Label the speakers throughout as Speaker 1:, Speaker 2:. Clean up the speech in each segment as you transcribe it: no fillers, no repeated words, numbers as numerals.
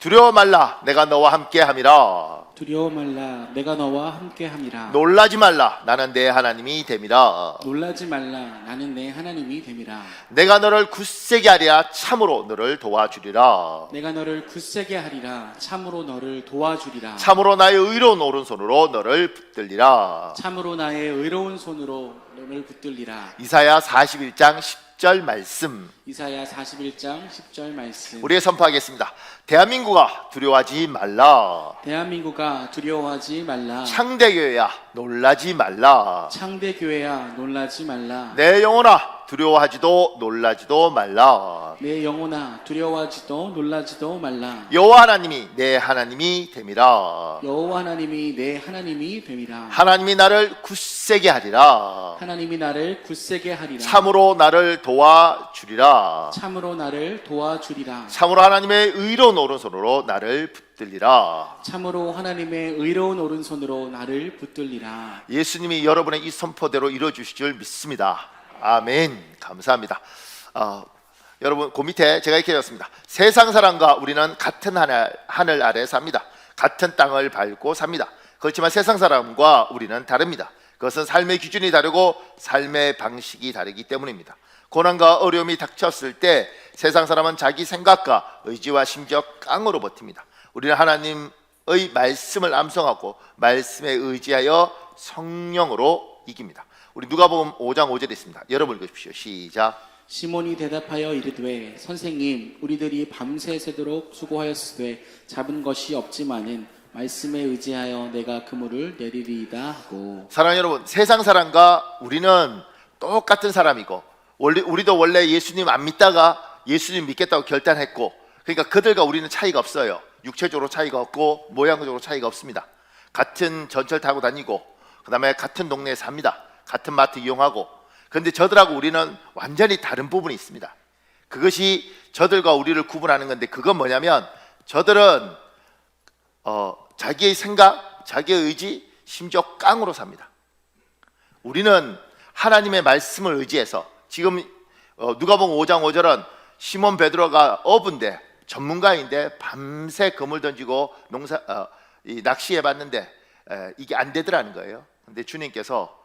Speaker 1: 두려워 말라 내가 너와 함께 함이라.
Speaker 2: 두려워 말라 내가 너와 함께 함이라.
Speaker 1: 놀라지 말라 나는 내 하나님이 됨이라.
Speaker 2: 놀라지 말라 나는 내 하나님이 됨이라.
Speaker 1: 내가 너를 굳세게 하리라 참으로 너를 도와주리라.
Speaker 2: 내가 너를 굳세게 하리라 참으로 너를 도와주리라.
Speaker 1: 참으로 나의 의로운 오른손으로 너를 붙들리라.
Speaker 2: 참으로 나의 의로운 손으로 너를 붙들리라.
Speaker 1: 이사야 41장 10절 말씀
Speaker 2: 이사야 41장 10절 말씀.
Speaker 1: 우리가 선포하겠습니다. 대한민국아 두려워하지 말라.
Speaker 2: 대한민국아 두려워하지 말라.
Speaker 1: 창대교회야 놀라지 말라.
Speaker 2: 창대교회야 놀라지 말라.
Speaker 1: 내 영혼아 두려워하지도 놀라지도 말라.
Speaker 2: 내 영혼아 두려워하지도 놀라지도 말라.
Speaker 1: 여호와 하나님이 내 하나님이 됨이라.
Speaker 2: 여호와 하나님이 내 하나님이 됨이라.
Speaker 1: 하나님이 나를 굳세게 하리라.
Speaker 2: 하나님이 나를 굳세게 하리라.
Speaker 1: 참으로 나를 도와주리라.
Speaker 2: 참으로 나를 도와주리라.
Speaker 1: 참으로 하나님의 의로운 오른손으로 나를 붙들리라.
Speaker 2: 참으로 하나님의 의로운 오른손으로 나를 붙들리라.
Speaker 1: 예수님이 여러분의 이 선포대로 이루어주실 줄 믿습니다. 아멘. 감사합니다. 여러분 그 밑에 제가 이렇게 적었습니다. 세상 사람과 우리는 같은 하늘 아래 삽니다. 같은 땅을 밟고 삽니다. 그렇지만 세상 사람과 우리는 다릅니다. 그것은 삶의 기준이 다르고 삶의 방식이 다르기 때문입니다. 고난과 어려움이 닥쳤을 때 세상 사람은 자기 생각과 의지와 심지어 깡으로 버팁니다. 우리는 하나님의 말씀을 암송하고 말씀에 의지하여 성령으로 이깁니다. 우리 누가복음 5장 5절에 있습니다. 여러분 읽으십시오. 시작.
Speaker 2: 시몬이 대답하여 이르되 선생님 우리들이 밤새 새도록 수고하였으되 잡은 것이 없지만은 말씀에 의지하여 내가 그물을 내리리이다 하고.
Speaker 1: 사랑하는 여러분, 세상 사람과 우리는 똑같은 사람이고 우리도 원래 예수님 안 믿다가 예수님 믿겠다고 결단했고, 그러니까 그들과 우리는 차이가 없어요. 육체적으로 차이가 없고 모양적으로 차이가 없습니다. 같은 전철 타고 다니고 그 다음에 같은 동네에 삽니다. 같은 마트 이용하고. 그런데 저들하고 우리는 완전히 다른 부분이 있습니다. 그것이 저들과 우리를 구분하는 건데, 그건 뭐냐면 저들은 자기의 생각, 자기의 의지, 심지어 깡으로 삽니다. 우리는 하나님의 말씀을 의지해서, 지금 누가복음 5장 5절은 시몬 베드로가 어부인데 전문가인데 밤새 그물 던지고 낚시해 봤는데 이게 안 되더라는 거예요. 근데 주님께서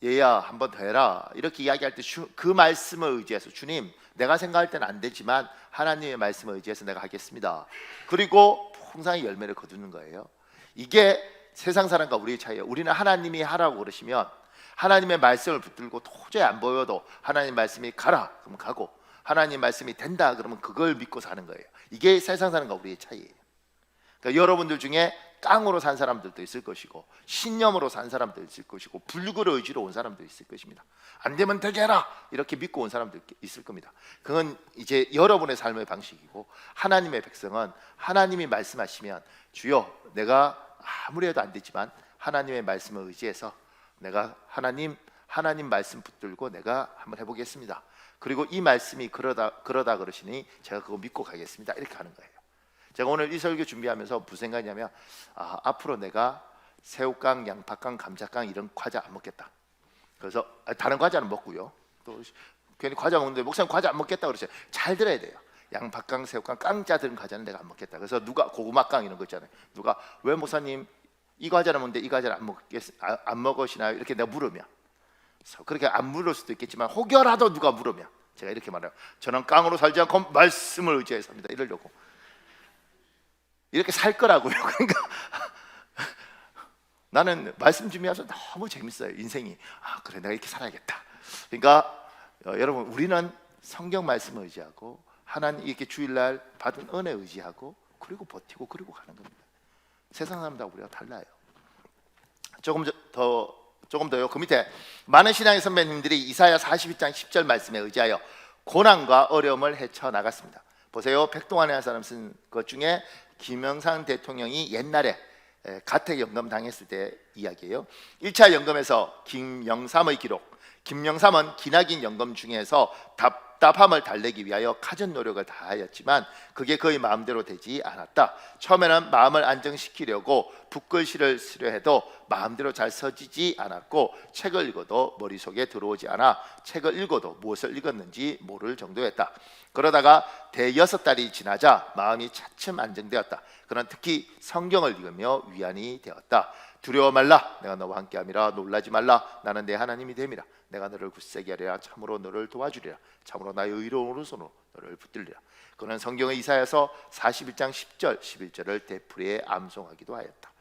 Speaker 1: 얘야 한번 더 해라 이렇게 이야기할 때 그 말씀을 의지해서, 주님 내가 생각할 때는 안 되지만 하나님의 말씀을 의지해서 내가 하겠습니다. 그리고 풍성히 열매를 거두는 거예요. 이게 세상 사람과 우리의 차이예요. 우리는 하나님이 하라고 그러시면 하나님의 말씀을 붙들고 도저히 안 보여도 하나님 말씀이 가라 그러면 가고, 하나님 말씀이 된다 그러면 그걸 믿고 사는 거예요. 이게 세상 사람과 우리의 차이예요. 그러니까 여러분들 중에 깡으로 산 사람들도 있을 것이고 신념으로 산 사람도 있을 것이고 불굴의 의지로 온 사람도 있을 것입니다. 안 되면 되게 해라 이렇게 믿고 온 사람도 있을 겁니다. 그건 이제 여러분의 삶의 방식이고, 하나님의 백성은 하나님이 말씀하시면 주여 내가 아무리 해도 안 되지만 하나님의 말씀을 의지해서 내가 하나님 말씀 붙들고 내가 한번 해보겠습니다. 그리고 이 말씀이 그러다 그러시니 제가 그거 믿고 가겠습니다. 이렇게 하는 거예요. 제가 오늘 이 설교 준비하면서 무슨 생각이냐면, 앞으로 내가 새우깡, 양파깡, 감자깡 이런 과자 안 먹겠다. 그래서 다른 과자는 먹고요. 또 괜히 과자 먹는데 목사님 과자 안 먹겠다 그러세요. 잘 들어야 돼요. 양파깡, 새우깡, 깡자 들은 과자는 내가 안 먹겠다. 그래서 누가 고구마깡 이런 거 있잖아요. 누가 왜 목사님 이 과자는 먹는데 이 과자를 안 먹으시나요? 이렇게 내가 물으면, 그렇게 안 물을 수도 있겠지만 혹여라도 누가 물으면 제가 이렇게 말해요. 저는 깡으로 살지 않고 말씀을 의지해서 삽니다. 이러려고. 이렇게 살 거라고요. 그러니까 나는 말씀 준비하면서 너무 재밌어요. 인생이. 그래 내가 이렇게 살아야겠다. 그러니까 여러분 우리는 성경 말씀을 의지하고 하나님 이렇게 주일날 받은 은혜 의지하고 그리고 버티고 그리고 가는 겁니다. 세상 사람들하고 우리가 달라요. 조금 더요. 그 밑에 많은 신앙의 선배님들이 이사야 42장 10절 말씀에 의지하여 고난과 어려움을 헤쳐나갔습니다. 보세요. 백동환이라는 사람 쓴 것 중에 김영삼 대통령이 옛날에 가택연금 당했을 때 이야기예요. 1차 연금에서 김영삼의 기록. 김영삼은 기나긴 연금 중에서 답답함을 달래기 위하여 갖은 노력을 다하였지만 그게 그의 마음대로 되지 않았다. 처음에는 마음을 안정시키려고 붓글씨를 쓰려 해도 마음대로 잘 써지지 않았고 책을 읽어도 머릿속에 들어오지 않아 책을 읽어도 무엇을 읽었는지 모를 정도였다. 그러다가 대여섯 달이 지나자 마음이 차츰 안정되었다. 그는 특히 성경을 읽으며 위안이 되었다. 두려워 말라, 내가 너와 함께함이라. 놀라지 말라, 나는 내 하나님이 됨이라. 내가 너를 굳세게 하리라. 참으로 너를 도와주리라. 참으로 나의 의로운 오른손으로 너를 붙들리라. 그는 성경의 이사야서 41장 10절 11절을 되풀이해 암송하기도 하였다.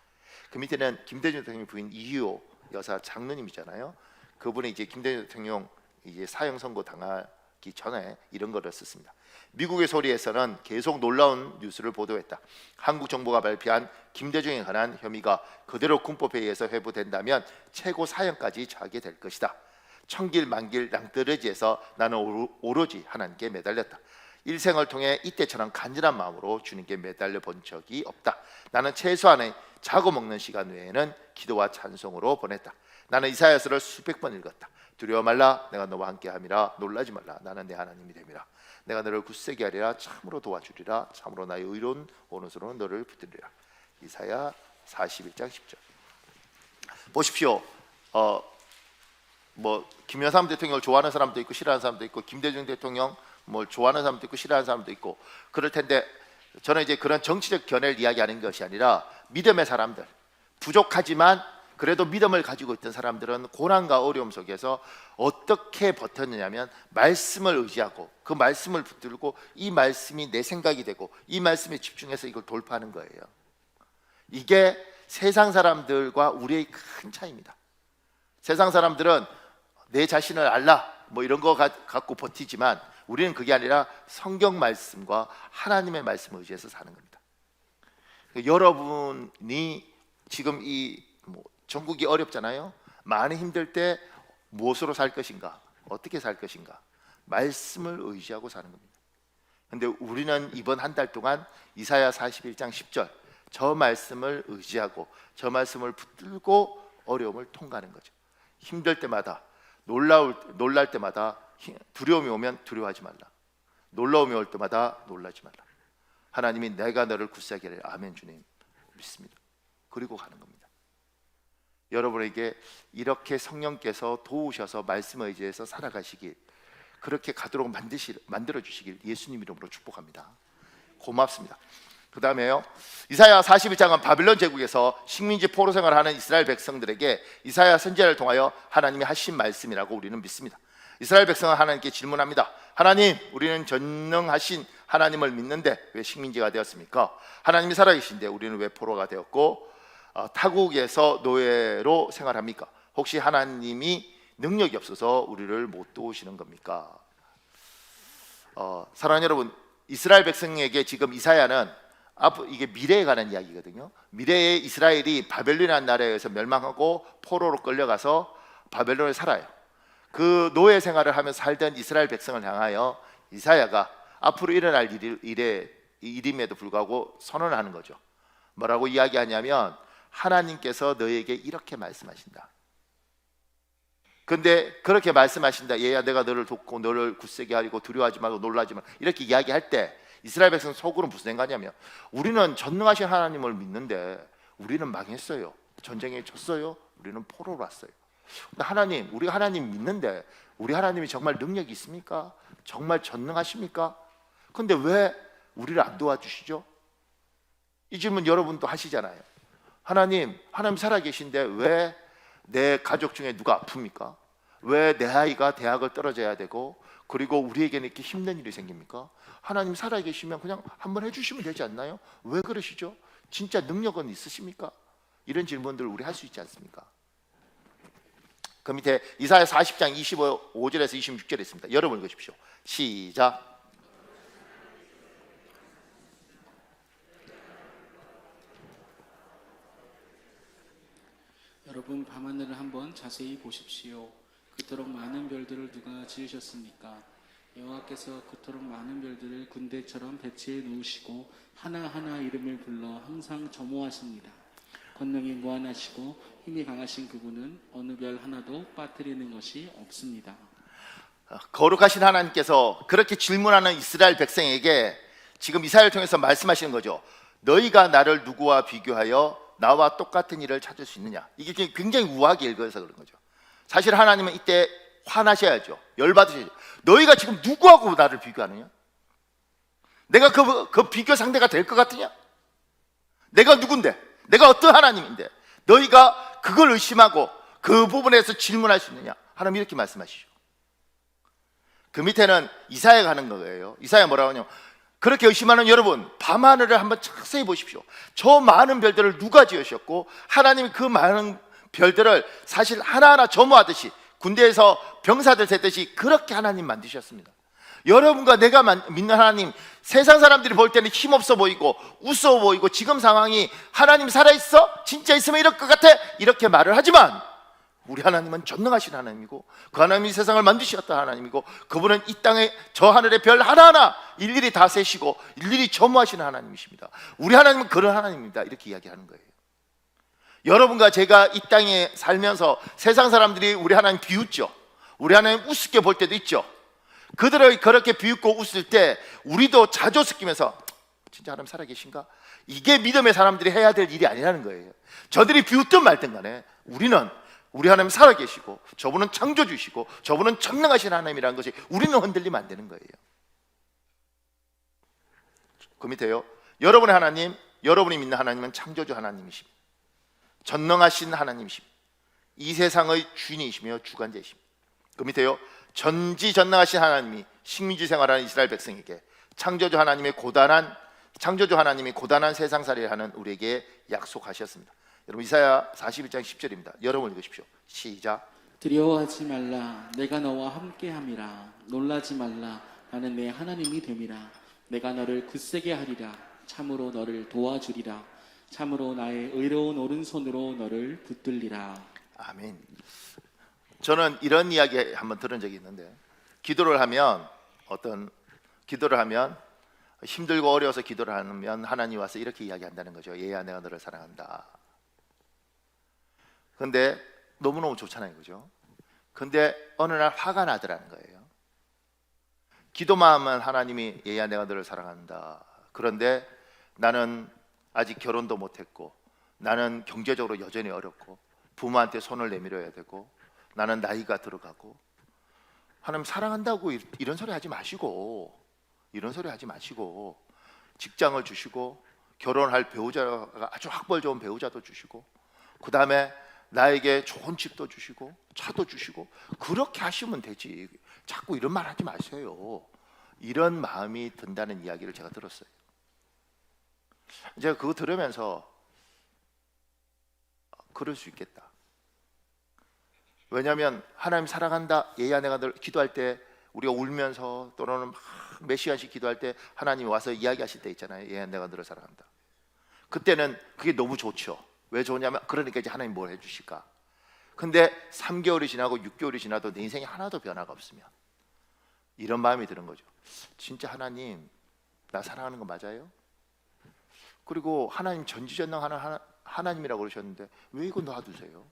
Speaker 1: 그 밑에는 김대중 대통령 부인 이희호 여사 장로님이잖아요. 그분이 이제 김대중 대통령 이제 사형 선고 당하기 전에 이런 거를 썼습니다. 미국의 소리에서는 계속 놀라운 뉴스를 보도했다. 한국 정부가 발표한 김대중에 관한 혐의가 그대로 군법에 의해서 회부된다면 최고 사형까지 처하게 될 것이다. 천길 만길 낭떠러지에서 나는 오로지 하나님께 매달렸다. 일생을 통해 이때처럼 간절한 마음으로 주님께 매달려 본 적이 없다. 나는 최소한의 자고 먹는 시간 외에는 기도와 찬송으로 보냈다. 나는 이사야서를 수백 번 읽었다. 두려워 말라, 내가 너와 함께함이라. 놀라지 말라, 나는 내 하나님이 됨이라. 내가 너를 굳세게 하리라. 참으로 도와주리라. 참으로 나의 의로운 오른손으로 너를 붙들리라. 이사야 41장 10절. 보십시오. 김영삼 대통령을 좋아하는 사람도 있고 싫어하는 사람도 있고, 김대중 대통령 뭘 좋아하는 사람도 있고 싫어하는 사람도 있고 그럴 텐데, 저는 이제 그런 정치적 견해를 이야기하는 것이 아니라 믿음의 사람들, 부족하지만 그래도 믿음을 가지고 있던 사람들은 고난과 어려움 속에서 어떻게 버텼느냐면 말씀을 의지하고 그 말씀을 붙들고 이 말씀이 내 생각이 되고 이 말씀에 집중해서 이걸 돌파하는 거예요. 이게 세상 사람들과 우리의 큰 차이입니다. 세상 사람들은 내 자신을 알라 뭐 이런 거 갖고 버티지만 우리는 그게 아니라 성경 말씀과 하나님의 말씀을 의지해서 사는 겁니다. 여러분이 지금 전국이 어렵잖아요. 많이 힘들 때 무엇으로 살 것인가? 어떻게 살 것인가? 말씀을 의지하고 사는 겁니다. 그런데 우리는 이번 한 달 동안 이사야 41장 10절 저 말씀을 의지하고 저 말씀을 붙들고 어려움을 통과하는 거죠. 힘들 때마다 놀랄 때마다 두려움이 오면 두려워하지 말라. 놀라움이 올 때마다 놀라지 말라. 하나님이 내가 너를 굳세게 하리라. 아멘. 주님 믿습니다. 그리고 가는 겁니다. 여러분에게 이렇게 성령께서 도우셔서 말씀을 의지해서 살아가시길, 그렇게 가도록 만들어 주시길 예수님 이름으로 축복합니다. 고맙습니다. 그 다음에요, 이사야 41장은 바빌론 제국에서 식민지 포로 생활을 하는 이스라엘 백성들에게 이사야 선지자를 통하여 하나님이 하신 말씀이라고 우리는 믿습니다. 이스라엘 백성은 하나님께 질문합니다. 하나님, 우리는 전능하신 하나님을 믿는데 왜 식민지가 되었습니까? 하나님이 살아계신데 우리는 왜 포로가 되었고 타국에서 노예로 생활합니까? 혹시 하나님이 능력이 없어서 우리를 못 도우시는 겁니까? 사랑하는 여러분, 이스라엘 백성에게 지금 이사야는 이게 미래에 관한 이야기거든요. 미래에 이스라엘이 바벨론이라는 나라에 의해서 멸망하고 포로로 끌려가서 바벨론에 살아요. 그 노예 생활을 하면서 살던 이스라엘 백성을 향하여 이사야가 앞으로 일어날 일임에도 불구하고 선언하는 거죠. 뭐라고 이야기하냐면 하나님께서 너에게 이렇게 말씀하신다. 근데 그렇게 말씀하신다. 얘야, 내가 너를 돕고 너를 굳세게 하리고 두려워하지 말고 놀라지 말고 이렇게 이야기할 때 이스라엘 백성 속으로는 무슨 생각이냐면 우리는 전능하신 하나님을 믿는데 우리는 망했어요. 전쟁에 졌어요. 우리는 포로로 왔어요. 근데 하나님, 우리 하나님 믿는데 우리 하나님이 정말 능력이 있습니까? 정말 전능하십니까? 근데 왜 우리를 안 도와주시죠? 이 질문 여러분도 하시잖아요. 하나님 살아계신데 왜 내 가족 중에 누가 아픕니까? 왜 내 아이가 대학을 떨어져야 되고 그리고 우리에게는 이렇게 힘든 일이 생깁니까? 하나님 살아계시면 그냥 한번 해주시면 되지 않나요? 왜 그러시죠? 진짜 능력은 있으십니까? 이런 질문들을 우리 할 수 있지 않습니까? 그 밑에 이사야 40장 25절에서 26절에 있습니다. 여러분 읽으십시오. 시작.
Speaker 2: 여러분 밤하늘을 한번 자세히 보십시오. 그토록 많은 별들을 누가 지으셨습니까? 여호와께서 그토록 많은 별들을 군대처럼 배치해 놓으시고 하나하나 이름을 불러 항상 점호하십니다. 권능이 무한하시고 힘이 강하신 그분은 어느 별 하나도 빠뜨리는 것이 없습니다.
Speaker 1: 거룩하신 하나님께서 그렇게 질문하는 이스라엘 백성에게 지금 이사야를 통해서 말씀하시는 거죠. 너희가 나를 누구와 비교하여 나와 똑같은 일을 찾을 수 있느냐. 이게 굉장히 우아하게 읽어서 그런 거죠. 사실 하나님은 이때 화나셔야죠. 열받으셔야죠. 너희가 지금 누구하고 나를 비교하느냐? 내가 그 비교 상대가 될 것 같으냐? 내가 누군데? 내가 어떤 하나님인데 너희가 그걸 의심하고 그 부분에서 질문할 수 있느냐? 하나님 이렇게 말씀하시죠. 그 밑에는 이사야가 하는 거예요. 이사야 뭐라고 하냐면, 그렇게 의심하는 여러분, 밤하늘을 한번 자세히 보십시오. 저 많은 별들을 누가 지으셨고, 하나님이 그 많은 별들을 사실 하나하나 점호하듯이, 군대에서 병사들 세듯이 그렇게 하나님 만드셨습니다. 여러분과 내가 믿는 하나님, 세상 사람들이 볼 때는 힘없어 보이고 우스워 보이고 지금 상황이 하나님 살아있어? 진짜 있으면 이럴 것 같아? 이렇게 말을 하지만 우리 하나님은 전능하신 하나님이고 그 하나님이 세상을 만드셨던 하나님이고 그분은 이 땅에 저 하늘의 별 하나하나 일일이 다 세시고 일일이 점호하시는 하나님이십니다. 우리 하나님은 그런 하나님입니다. 이렇게 이야기하는 거예요. 여러분과 제가 이 땅에 살면서 세상 사람들이 우리 하나님 비웃죠. 우리 하나님 우습게 볼 때도 있죠. 그들을 그렇게 비웃고 웃을 때 우리도 자조스끼면서 진짜 하나님 살아계신가? 이게 믿음의 사람들이 해야 될 일이 아니라는 거예요. 저들이 비웃든 말든 간에 우리는 우리 하나님 살아계시고 저분은 창조주시고 저분은 전능하신 하나님이라는 것이 우리는 흔들리면 안 되는 거예요. 그 밑에요. 여러분의 하나님, 여러분이 믿는 하나님은 창조주 하나님이십니다. 전능하신 하나님이십니다. 이 세상의 주인이시며 주관자이십니다. 그 밑에요. 전지전능하신 하나님이 식민지 생활하는 이스라엘 백성에게 창조주 하나님이 고단한 세상살이를 하는 우리에게 약속하셨습니다. 여러분 이사야 41장 10절입니다. 여러분 읽으십시오. 시작.
Speaker 2: 두려워하지 말라. 내가 너와 함께함이라. 놀라지 말라. 나는 내 하나님이 됨이라. 내가 너를 굳세게 하리라. 참으로 너를 도와주리라. 참으로 나의 의로운 오른손으로 너를 붙들리라.
Speaker 1: 아멘. 저는 이런 이야기 한번 들은 적이 있는데 기도를 하면 힘들고 어려워서 기도를 하면 하나님 와서 이렇게 이야기한다는 거죠. 얘야 내가 너를 사랑한다. 근데 너무너무 좋잖아요. 그죠? 근데 어느 날 화가 나더라는 거예요. 기도만 하면 하나님이 얘야 내가 너를 사랑한다. 그런데 나는 아직 결혼도 못했고 나는 경제적으로 여전히 어렵고 부모한테 손을 내밀어야 되고 나는 나이가 들어가고 하나님 사랑한다고 이런 소리 하지 마시고 직장을 주시고 결혼할 배우자가 아주 학벌 좋은 배우자도 주시고 그 다음에 나에게 좋은 집도 주시고 차도 주시고 그렇게 하시면 되지. 자꾸 이런 말 하지 마세요. 이런 마음이 든다는 이야기를 제가 들었어요. 제가 그거 들으면서 그럴 수 있겠다. 왜냐하면 하나님 사랑한다. 얘야 내가 늘 기도할 때 우리가 울면서 또는 몇 시간씩 기도할 때 하나님이 와서 이야기하실 때 있잖아요. 얘야 내가 너를 사랑한다. 그때는 그게 너무 좋죠. 왜 좋냐면 그러니까 이제 하나님 뭘 해주실까. 근데 3개월이 지나고 6개월이 지나도 내 인생에 하나도 변화가 없으면 이런 마음이 드는 거죠. 진짜 하나님 나 사랑하는 거 맞아요? 그리고 하나님 전지전능하는 하나님이라고 그러셨는데 왜 이거 놔두세요?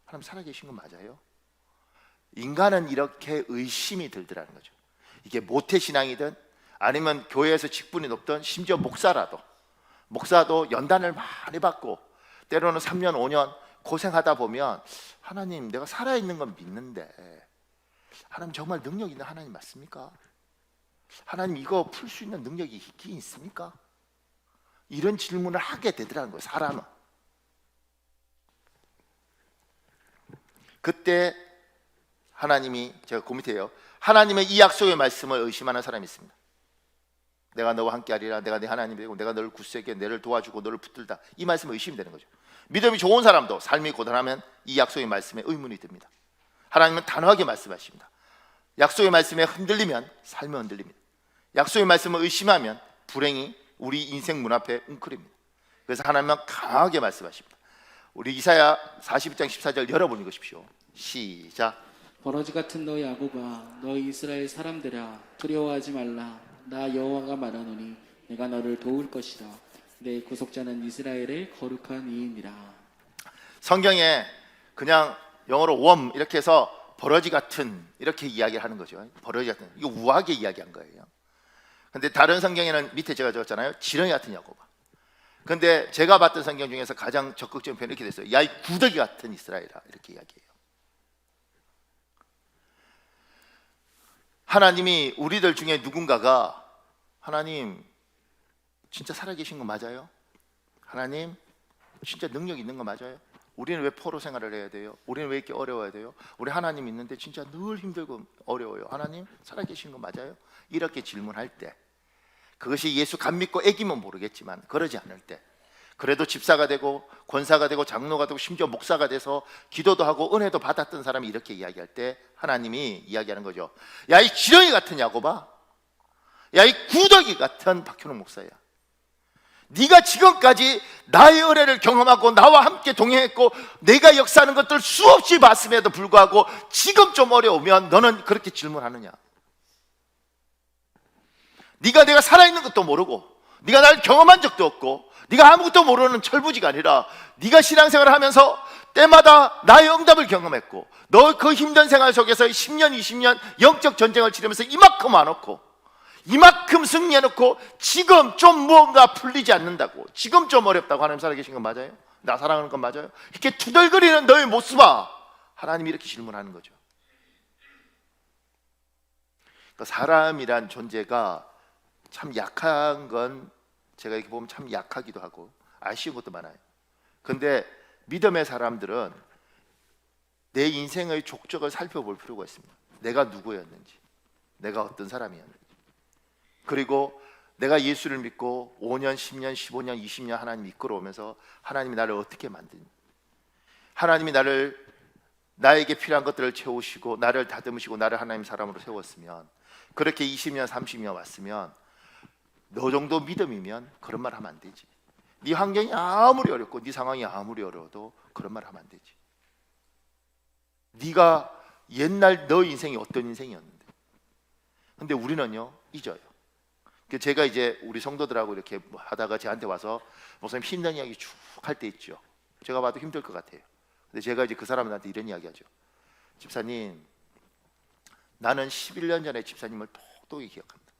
Speaker 1: 하나님 살아계신 거 맞아요? 인간은 이렇게 의심이 들더라는 거죠. 이게 모태신앙이든 아니면 교회에서 직분이 높든 심지어 목사도 연단을 많이 받고 때로는 3년 5년 고생하다 보면 하나님 내가 살아있는 건 믿는데 하나님 정말 능력 있는 하나님 맞습니까? 하나님 이거 풀 수 있는 능력이 있긴 있습니까? 이런 질문을 하게 되더라는 거예요. 사람은. 그때 하나님이 제가 그 밑에요. 하나님의 이 약속의 말씀을 의심하는 사람이 있습니다. 내가 너와 함께하리라. 내가 네 하나님이 되고 내가 너를 굳세게 너를 도와주고 너를 붙들다. 이 말씀은 의심이 되는 거죠. 믿음이 좋은 사람도 삶이 고단하면 이 약속의 말씀에 의문이 듭니다. 하나님은 단호하게 말씀하십니다. 약속의 말씀에 흔들리면 삶은 흔들립니다. 약속의 말씀을 의심하면 불행이 우리 인생 문 앞에 웅크립니다. 그래서 하나님은 강하게 말씀하십니다. 우리 이사야 42장 14절 여러분 읽으십시오. 시작.
Speaker 2: 버러지 같은 너 야곱아, 너 이스라엘 사람들아, 두려워하지 말라. 나 여호와가 말하노니 내가 너를 도울 것이라. 내 구속자는 이스라엘의 거룩한 이인이라.
Speaker 1: 성경에 그냥 영어로 웜 이렇게 해서 버러지 같은 이렇게 이야기를 하는 거죠. 버러지 같은, 이거 우아하게 이야기한 거예요. 근데 다른 성경에는 밑에 제가 적었잖아요. 지렁이 같은 야고바. 근데 제가 봤던 성경 중에서 가장 적극적인 표현이 이렇게 됐어요. 야, 이 구더기 같은 이스라엘아, 이렇게 이야기해요. 하나님이 우리들 중에 누군가가 하나님 진짜 살아계신 거 맞아요? 하나님 진짜 능력 있는 거 맞아요? 우리는 왜 포로 생활을 해야 돼요? 우리는 왜 이렇게 어려워야 돼요? 우리 하나님 있는데 진짜 늘 힘들고 어려워요. 하나님 살아계신 거 맞아요? 이렇게 질문할 때, 그것이 예수 간 믿고 애기면 모르겠지만 그러지 않을 때, 그래도 집사가 되고 권사가 되고 장로가 되고 심지어 목사가 돼서 기도도 하고 은혜도 받았던 사람이 이렇게 이야기할 때 하나님이 이야기하는 거죠. 야, 이 지렁이 같은 야고바, 야, 이 구더기 같은 박현웅 목사야, 네가 지금까지 나의 은혜를 경험하고 나와 함께 동행했고 내가 역사하는 것들 수없이 봤음에도 불구하고 지금 좀 어려우면 너는 그렇게 질문하느냐? 네가 내가 살아있는 것도 모르고 네가 나를 경험한 적도 없고 네가 아무것도 모르는 철부지가 아니라 네가 신앙생활을 하면서 때마다 나의 응답을 경험했고 너 그 힘든 생활 속에서 10년 20년 영적 전쟁을 치르면서 이만큼 안 얻고 이만큼 승리해놓고 지금 좀 뭔가 풀리지 않는다고, 지금 좀 어렵다고 하나님 살아계신 건 맞아요? 나 사랑하는 건 맞아요? 이렇게 투덜거리는 너의 모습아, 하나님이 이렇게 질문하는 거죠. 그러니까 사람이란 존재가 참 약한 건 제가 이렇게 보면 참 약하기도 하고 아쉬운 것도 많아요. 근데 믿음의 사람들은 내 인생의 족적을 살펴볼 필요가 있습니다. 내가 누구였는지, 내가 어떤 사람이었는지, 그리고 내가 예수를 믿고 5년, 10년, 15년, 20년 하나님 이끌어오면서 하나님이 나를 어떻게 만드니, 하나님이 나에게 필요한 것들을 채우시고 나를 다듬으시고 나를 하나님 사람으로 세웠으면, 그렇게 20년, 30년 왔으면 너 정도 믿음이면 그런 말 하면 안 되지. 네 환경이 아무리 어렵고 네 상황이 아무리 어려워도 그런 말 하면 안 되지. 네가 옛날 너 인생이 어떤 인생이었는데. 근데 우리는요 잊어요. 제가 이제 우리 성도들하고 이렇게 하다가 저한테 와서 목사님 힘든 이야기 쭉 할 때 있죠. 제가 봐도 힘들 것 같아요. 근데 제가 이제 그 사람들한테 이런 이야기 하죠. 집사님, 나는 11년 전에 집사님을 똑똑히 기억합니다.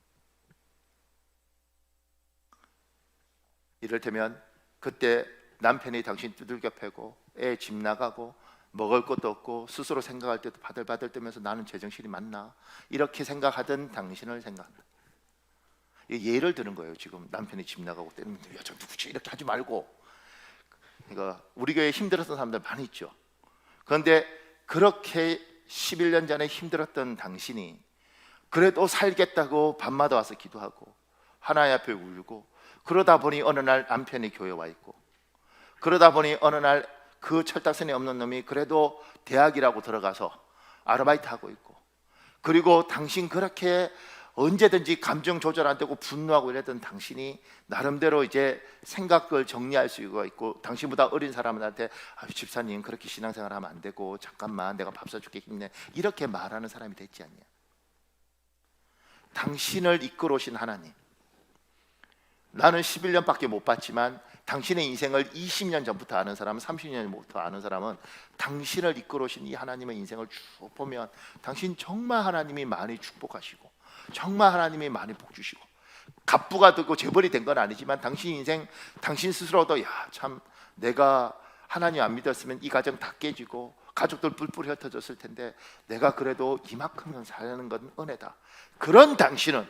Speaker 1: 이를테면 그때 남편이 당신 두들겨 패고 애 집 나가고 먹을 것도 없고 스스로 생각할 때도 바들바들 뜨면서 나는 제정신이 맞나, 이렇게 생각하던 당신을 생각한다. 예를 드는 거예요. 지금 남편이 집 나가고 때리는데 야, 저 누구지? 이렇게 하지 말고. 그러니까 우리 교회에 힘들었던 사람들 많이 있죠. 그런데 그렇게 11년 전에 힘들었던 당신이 그래도 살겠다고 밤마다 와서 기도하고 하나님 앞에 울고, 그러다 보니 어느 날 남편이 교회에 와 있고, 그러다 보니 어느 날 그 철딱선이 없는 놈이 그래도 대학이라고 들어가서 아르바이트 하고 있고, 그리고 당신 그렇게 언제든지 감정 조절 안 되고 분노하고 이랬던 당신이 나름대로 이제 생각을 정리할 수가 있고, 당신보다 어린 사람한테 집사님 그렇게 신앙생활 하면 안 되고 잠깐만 내가 밥 사줄게 힘내, 이렇게 말하는 사람이 됐지 않냐. 당신을 이끌어 오신 하나님, 나는 11년밖에 못 봤지만 당신의 인생을 20년 전부터 아는 사람은, 30년 전부터 아는 사람은 당신을 이끌어 오신 이 하나님의 인생을 쭉 보면 당신 정말 하나님이 많이 축복하시고 정말 하나님이 많이 복 주시고 갑부가 되고 재벌이 된 건 아니지만 당신 인생, 당신 스스로도 야, 참 내가 하나님 안 믿었으면 이 가정 다 깨지고 가족들 뿔뿔이 흩어졌을 텐데 내가 그래도 이만큼은 사는 건 은혜다. 그런 당신은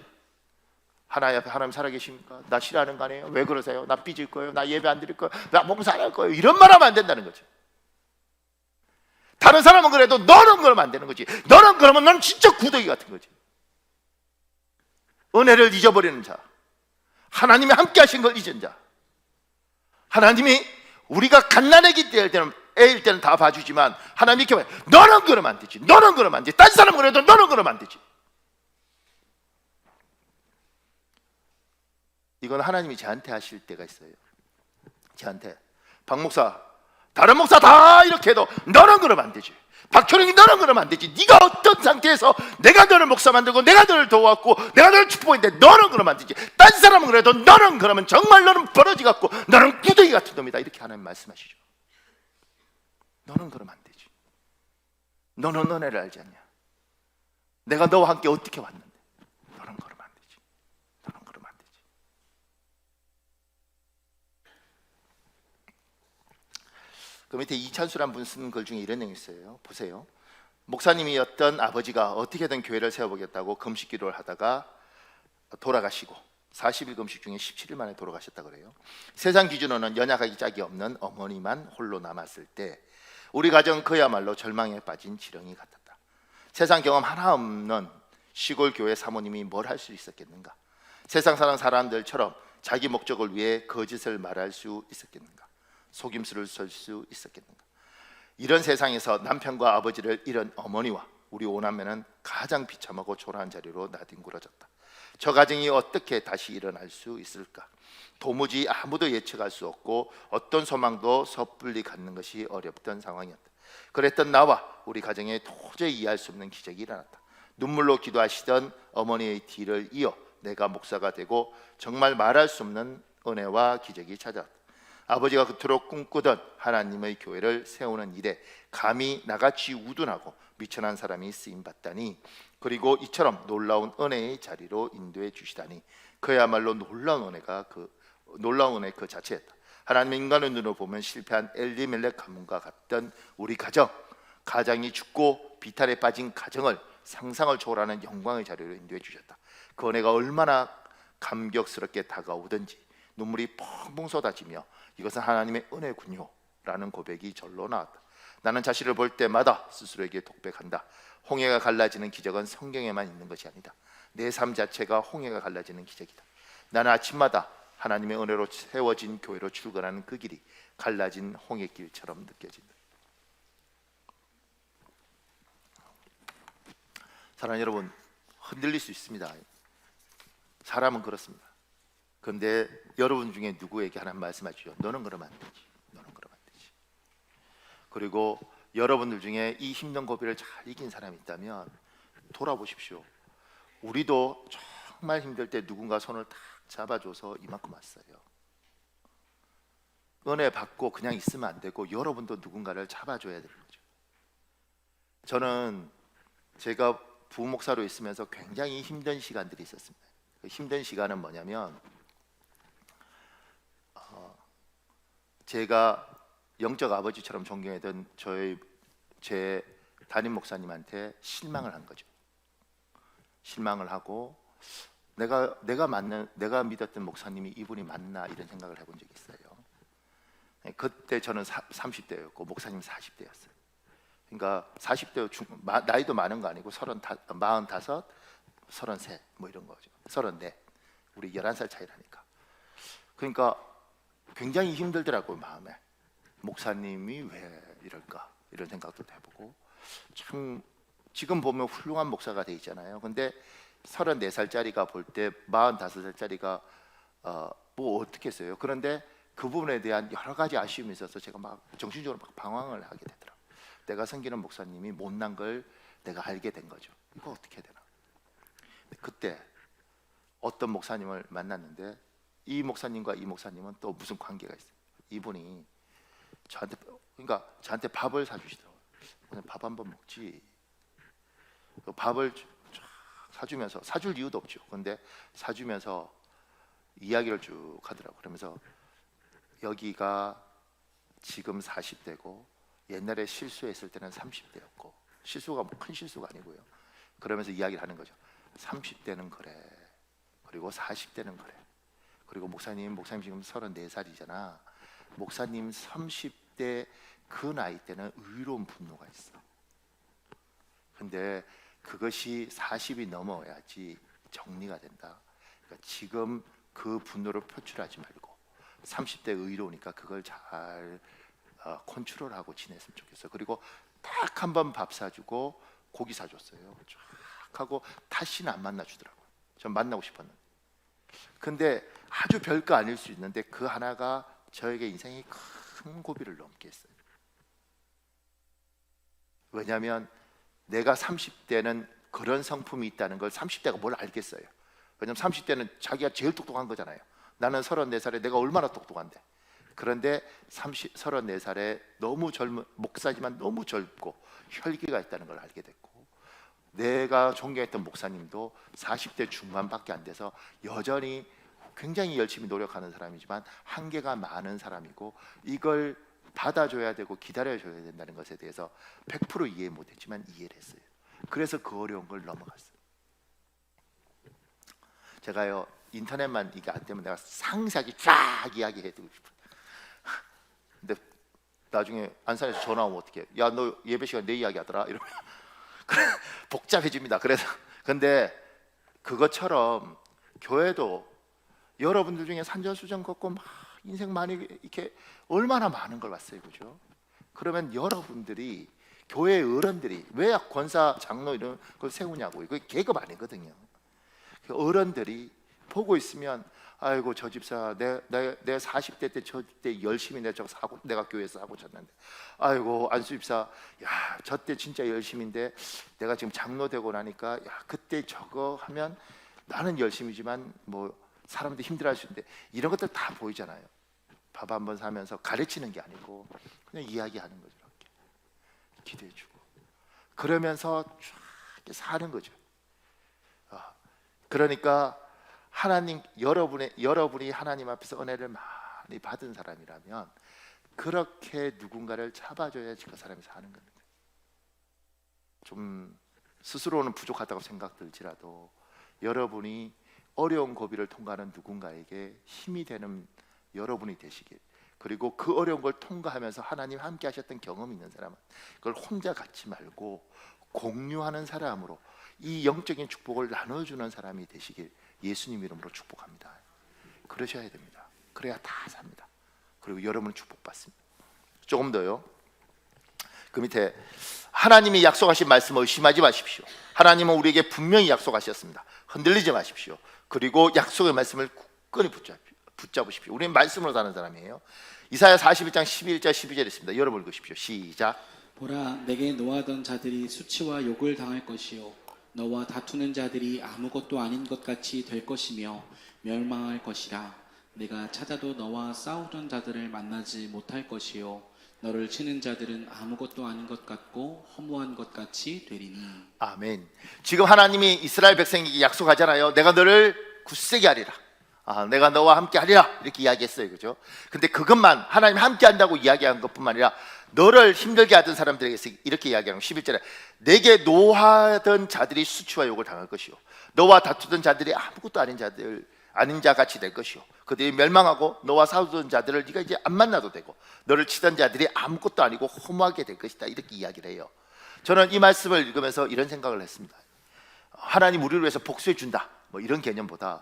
Speaker 1: 하나님 앞에 하나님 살아계십니까? 나 싫어하는 거 아니에요? 왜 그러세요? 나 삐질 거예요? 나 예배 안 드릴 거예요? 나 봉사 안 할 거예요? 이런 말 하면 안 된다는 거죠. 다른 사람은 그래도 너는 그러면 안 되는 거지. 너는 그러면 넌 진짜 구더기 같은 거지. 은혜를 잊어버리는 자, 하나님이 함께 하신 걸 잊은 자, 하나님이 우리가 갓난아기 때는 애일 때는 다 봐주지만 하나님이 이렇게 말해요. 너는 그러면 안 되지. 너는 그러면 안 되지. 딴 사람은 그래도 너는 그러면 안 되지. 이건 하나님이 저한테 하실 때가 있어요. 저한테 박 목사, 다른 목사 다 이렇게 해도 너는 그러면 안 되지. 박철웅이 너는 그러면 안 되지. 네가 어떤 상태에서 내가 너를 목사 만들고 내가 너를 도왔고 내가 너를 축복했는데 너는 그러면 안 되지. 딴 사람은 그래도 너는 그러면 정말 너는 버러지 같고 너는 구더기 같은 놈이다. 이렇게 하나님 말씀하시죠. 너는 그러면 안 되지. 너는 은혜를 알지 않냐? 내가 너와 함께 어떻게 왔는데 너는 그러면 안 되지. 너는 그러면 안 되지. 그 밑에 이찬수란 분 쓴 글 중에 이런 내용이 있어요. 보세요. 목사님이었던 아버지가 어떻게든 교회를 세워보겠다고 금식 기도를 하다가 돌아가시고 40일 금식 중에 17일 만에 돌아가셨다 그래요. 세상 기준으로는 연약하기 짝이 없는 어머니만 홀로 남았을 때 우리 가정 그야말로 절망에 빠진 지렁이 같았다. 세상 경험 하나 없는 시골 교회 사모님이 뭘 할 수 있었겠는가? 세상 사는 사람들처럼 자기 목적을 위해 거짓을 말할 수 있었겠는가? 속임수를 쓸 수 있었겠는가? 이런 세상에서 남편과 아버지를 잃은 어머니와 우리 오남매는 가장 비참하고 초라한 자리로 나뒹굴어졌다. 저 가정이 어떻게 다시 일어날 수 있을까? 도무지 아무도 예측할 수 없고 어떤 소망도 섣불리 갖는 것이 어렵던 상황이었다. 그랬던 나와 우리 가정에 도저히 이해할 수 없는 기적이 일어났다. 눈물로 기도하시던 어머니의 뒤를 이어 내가 목사가 되고 정말 말할 수 없는 은혜와 기적이 찾아왔다. 아버지가 그토록 꿈꾸던 하나님의 교회를 세우는 일에 감히 나같이 우둔하고 미천한 사람이 쓰임받다니, 그리고 이처럼 놀라운 은혜의 자리로 인도해 주시다니, 그야말로 놀라운 은혜 그 자체였다. 하나님 인간의 눈으로 보면 실패한 엘리멜렉 가문과 같던 우리 가정이 죽고 비탈에 빠진 가정을 상상을 초월하는 영광의 자리로 인도해 주셨다. 그 은혜가 얼마나 감격스럽게 다가오든지 눈물이 펑펑 쏟아지며 이것은 하나님의 은혜군요 라는 고백이 절로 나왔다. 나는 자신을 볼 때마다 스스로에게 독백한다. 홍해가 갈라지는 기적은 성경에만 있는 것이 아니다. 내 삶 자체가 홍해가 갈라지는 기적이다. 나는 아침마다 하나님의 은혜로 세워진 교회로 출근하는 그 길이 갈라진 홍해길처럼 느껴진다. 사랑하는 여러분, 흔들릴 수 있습니다. 사람은 그렇습니다. 그런데 여러분 중에 누구에게 하나님 말씀하시죠? 너는 그러면 안 되지. 너는 그러면 안 되지. 그리고 여러분들 중에 이 힘든 고비를 잘 이긴 사람이 있다면 돌아보십시오. 우리도 정말 힘들 때 누군가 손을 탁 잡아줘서 이만큼 왔어요. 은혜 받고 그냥 있으면 안 되고 여러분도 누군가를 잡아줘야 되는 거죠. 저는 제가 부목사로 있으면서 굉장히 힘든 시간들이 있었습니다. 그 힘든 시간은 뭐냐면 제가 영적 아버지처럼 존경했던 제 담임 목사님한테 실망을 한 거죠. 실망을 하고 내가 믿었던 목사님이 이분이 맞나 이런 생각을 해본 적이 있어요. 그때 저는 30대였고 목사님 40대였어요. 그러니까 40대 나이도 많은 거 아니고 45, 33 뭐 이런 거죠. 34, 우리 11살 차이라니까. 그러니까 굉장히 힘들더라고요, 마음에. 목사님이 왜 이럴까 이런 생각도 해보고, 참 지금 보면 훌륭한 목사가 돼 있잖아요. 근데 34살짜리가 볼 때 45살짜리가 뭐 어떻게 했어요? 그런데 그 부분에 대한 여러 가지 아쉬움이 있어서 제가 막 정신적으로 막 방황을 하게 되더라고요. 내가 섬기는 목사님이 못난 걸 내가 알게 된 거죠. 이거 어떻게 해야 되나? 그때 어떤 목사님을 만났는데 이 목사님과 이 목사님은 또 무슨 관계가 있어요. 이분이 저한테 밥을 사주시더라고요. 오늘 밥 한번 먹지. 밥을 쫙 사주면서, 사줄 이유도 없죠. 근데 사주면서 이야기를 쭉 하더라고요. 그러면서 여기가 지금 40대고 옛날에 실수했을 때는 30대였고, 실수가 뭐 큰 실수가 아니고요. 그러면서 이야기를 하는 거죠. 30대는 그래, 그리고 40대는 그래, 그리고 목사님 지금 34살이잖아. 목사님 30대 그 나이 때는 의로운 분노가 있어. 근데 그것이 40이 넘어야지 정리가 된다. 그러니까 지금 그 분노를 표출하지 말고 30대 의로우니까 그걸 잘 컨트롤하고 지냈으면 좋겠어. 그리고 딱 한 번 밥 사주고 고기 사줬어요. 쫙 하고 다시는 안 만나주더라고요. 전 만나고 싶었는데. 근데 아주 별거 아닐 수 있는데 그 하나가 저에게 인생의 큰 고비를 넘게 했어요. 왜냐하면 내가 30대는 그런 성품이 있다는 걸 30대가 뭘 알겠어요. 왜냐하면 30대는 자기가 제일 똑똑한 거잖아요. 나는 34살에 내가 얼마나 똑똑한데. 그런데 34살에 너무 젊은 목사지만 너무 젊고 혈기가 있다는 걸 알게 됐고, 내가 존경했던 목사님도 40대 중반밖에 안 돼서 여전히 굉장히 열심히 노력하는 사람이지만 한계가 많은 사람이고, 이걸 받아줘야 되고 기다려줘야 된다는 것에 대해서 100% 이해 못했지만 이해를 했어요. 그래서 그 어려운 걸 넘어갔어요. 제가요, 인터넷만 이게 안 되면 내가 상세하게 쫙 이야기해드리고 싶어요. 근데 나중에 안산에서 전화 오면 어떡해? 야, 너 예배 시간 내 이야기 하더라 이러면 복잡해집니다. 그래서 근데 그것처럼 교회도 여러분들 중에 산전수전 걷고 막 인생 많이 이렇게 얼마나 많은 걸 봤어요, 그죠? 그러면 여러분들이 교회 어른들이 왜 권사 장로 이런 걸 세우냐고, 이거 계급 아니거든요. 그 어른들이 보고 있으면 아이고 저 집사 내 40대 때 저 때 열심히 내가 교회에서 하고 졌는데, 아이고 안수 집사 야 저 때 진짜 열심인데 내가 지금 장로 되고 나니까 야 그때 저거 하면 나는 열심이지만 뭐 사람들 힘들어할 수 있는데, 이런 것들 다 보이잖아요. 밥 한 번 사면서 가르치는 게 아니고 그냥 이야기하는 거죠. 이렇게 기도해주고 그러면서 쫙 이렇게 사는 거죠. 그러니까 하나님, 여러분이 하나님 앞에서 은혜를 많이 받은 사람이라면 그렇게 누군가를 잡아줘야지 그 사람이 사는 겁니다. 좀 스스로는 부족하다고 생각 들지라도 여러분이 어려운 고비를 통과하는 누군가에게 힘이 되는 여러분이 되시길, 그리고 그 어려운 걸 통과하면서 하나님 함께 하셨던 경험이 있는 사람은 그걸 혼자 갖지 말고 공유하는 사람으로 이 영적인 축복을 나눠주는 사람이 되시길 예수님 이름으로 축복합니다. 그러셔야 됩니다. 그래야 다 삽니다. 그리고 여러분은 축복받습니다. 조금 더요. 그 밑에 하나님이 약속하신 말씀을 의심하지 마십시오. 하나님은 우리에게 분명히 약속하셨습니다. 흔들리지 마십시오. 그리고 약속의 말씀을 굳건히 붙잡으십시오. 우리는 말씀으로 사는 사람이에요. 이사야 41장 11절 12절 있습니다. 여러분 읽으십시오. 시작.
Speaker 2: 보라, 내게 노하던 자들이 수치와 욕을 당할 것이요 너와 다투는 자들이 아무것도 아닌 것 같이 될 것이며 멸망할 것이라. 내가 찾아도 너와 싸우던 자들을 만나지 못할 것이요 너를 치는 자들은 아무것도 아닌 것 같고 허무한 것 같이 되리니.
Speaker 1: 아멘. 지금 하나님이 이스라엘 백성에게 약속하잖아요. 내가 너를 굳세게 하리라. 내가 너와 함께 하리라 이렇게 이야기했어요, 그죠? 근데 그것만 하나님 함께 한다고 이야기한 것뿐만 아니라 너를 힘들게 하던 사람들에게서 이렇게 이야기하는 11절에 내게 노하던 자들이 수치와 욕을 당할 것이요 너와 다투던 자들이 아무것도 아닌 자 같이 될 것이요 그들이 멸망하고 너와 싸우던 자들을 네가 이제 안 만나도 되고 너를 치던 자들이 아무것도 아니고 허무하게 될 것이다 이렇게 이야기를 해요. 저는 이 말씀을 읽으면서 이런 생각을 했습니다. 하나님 우리를 위해서 복수해 준다 뭐 이런 개념보다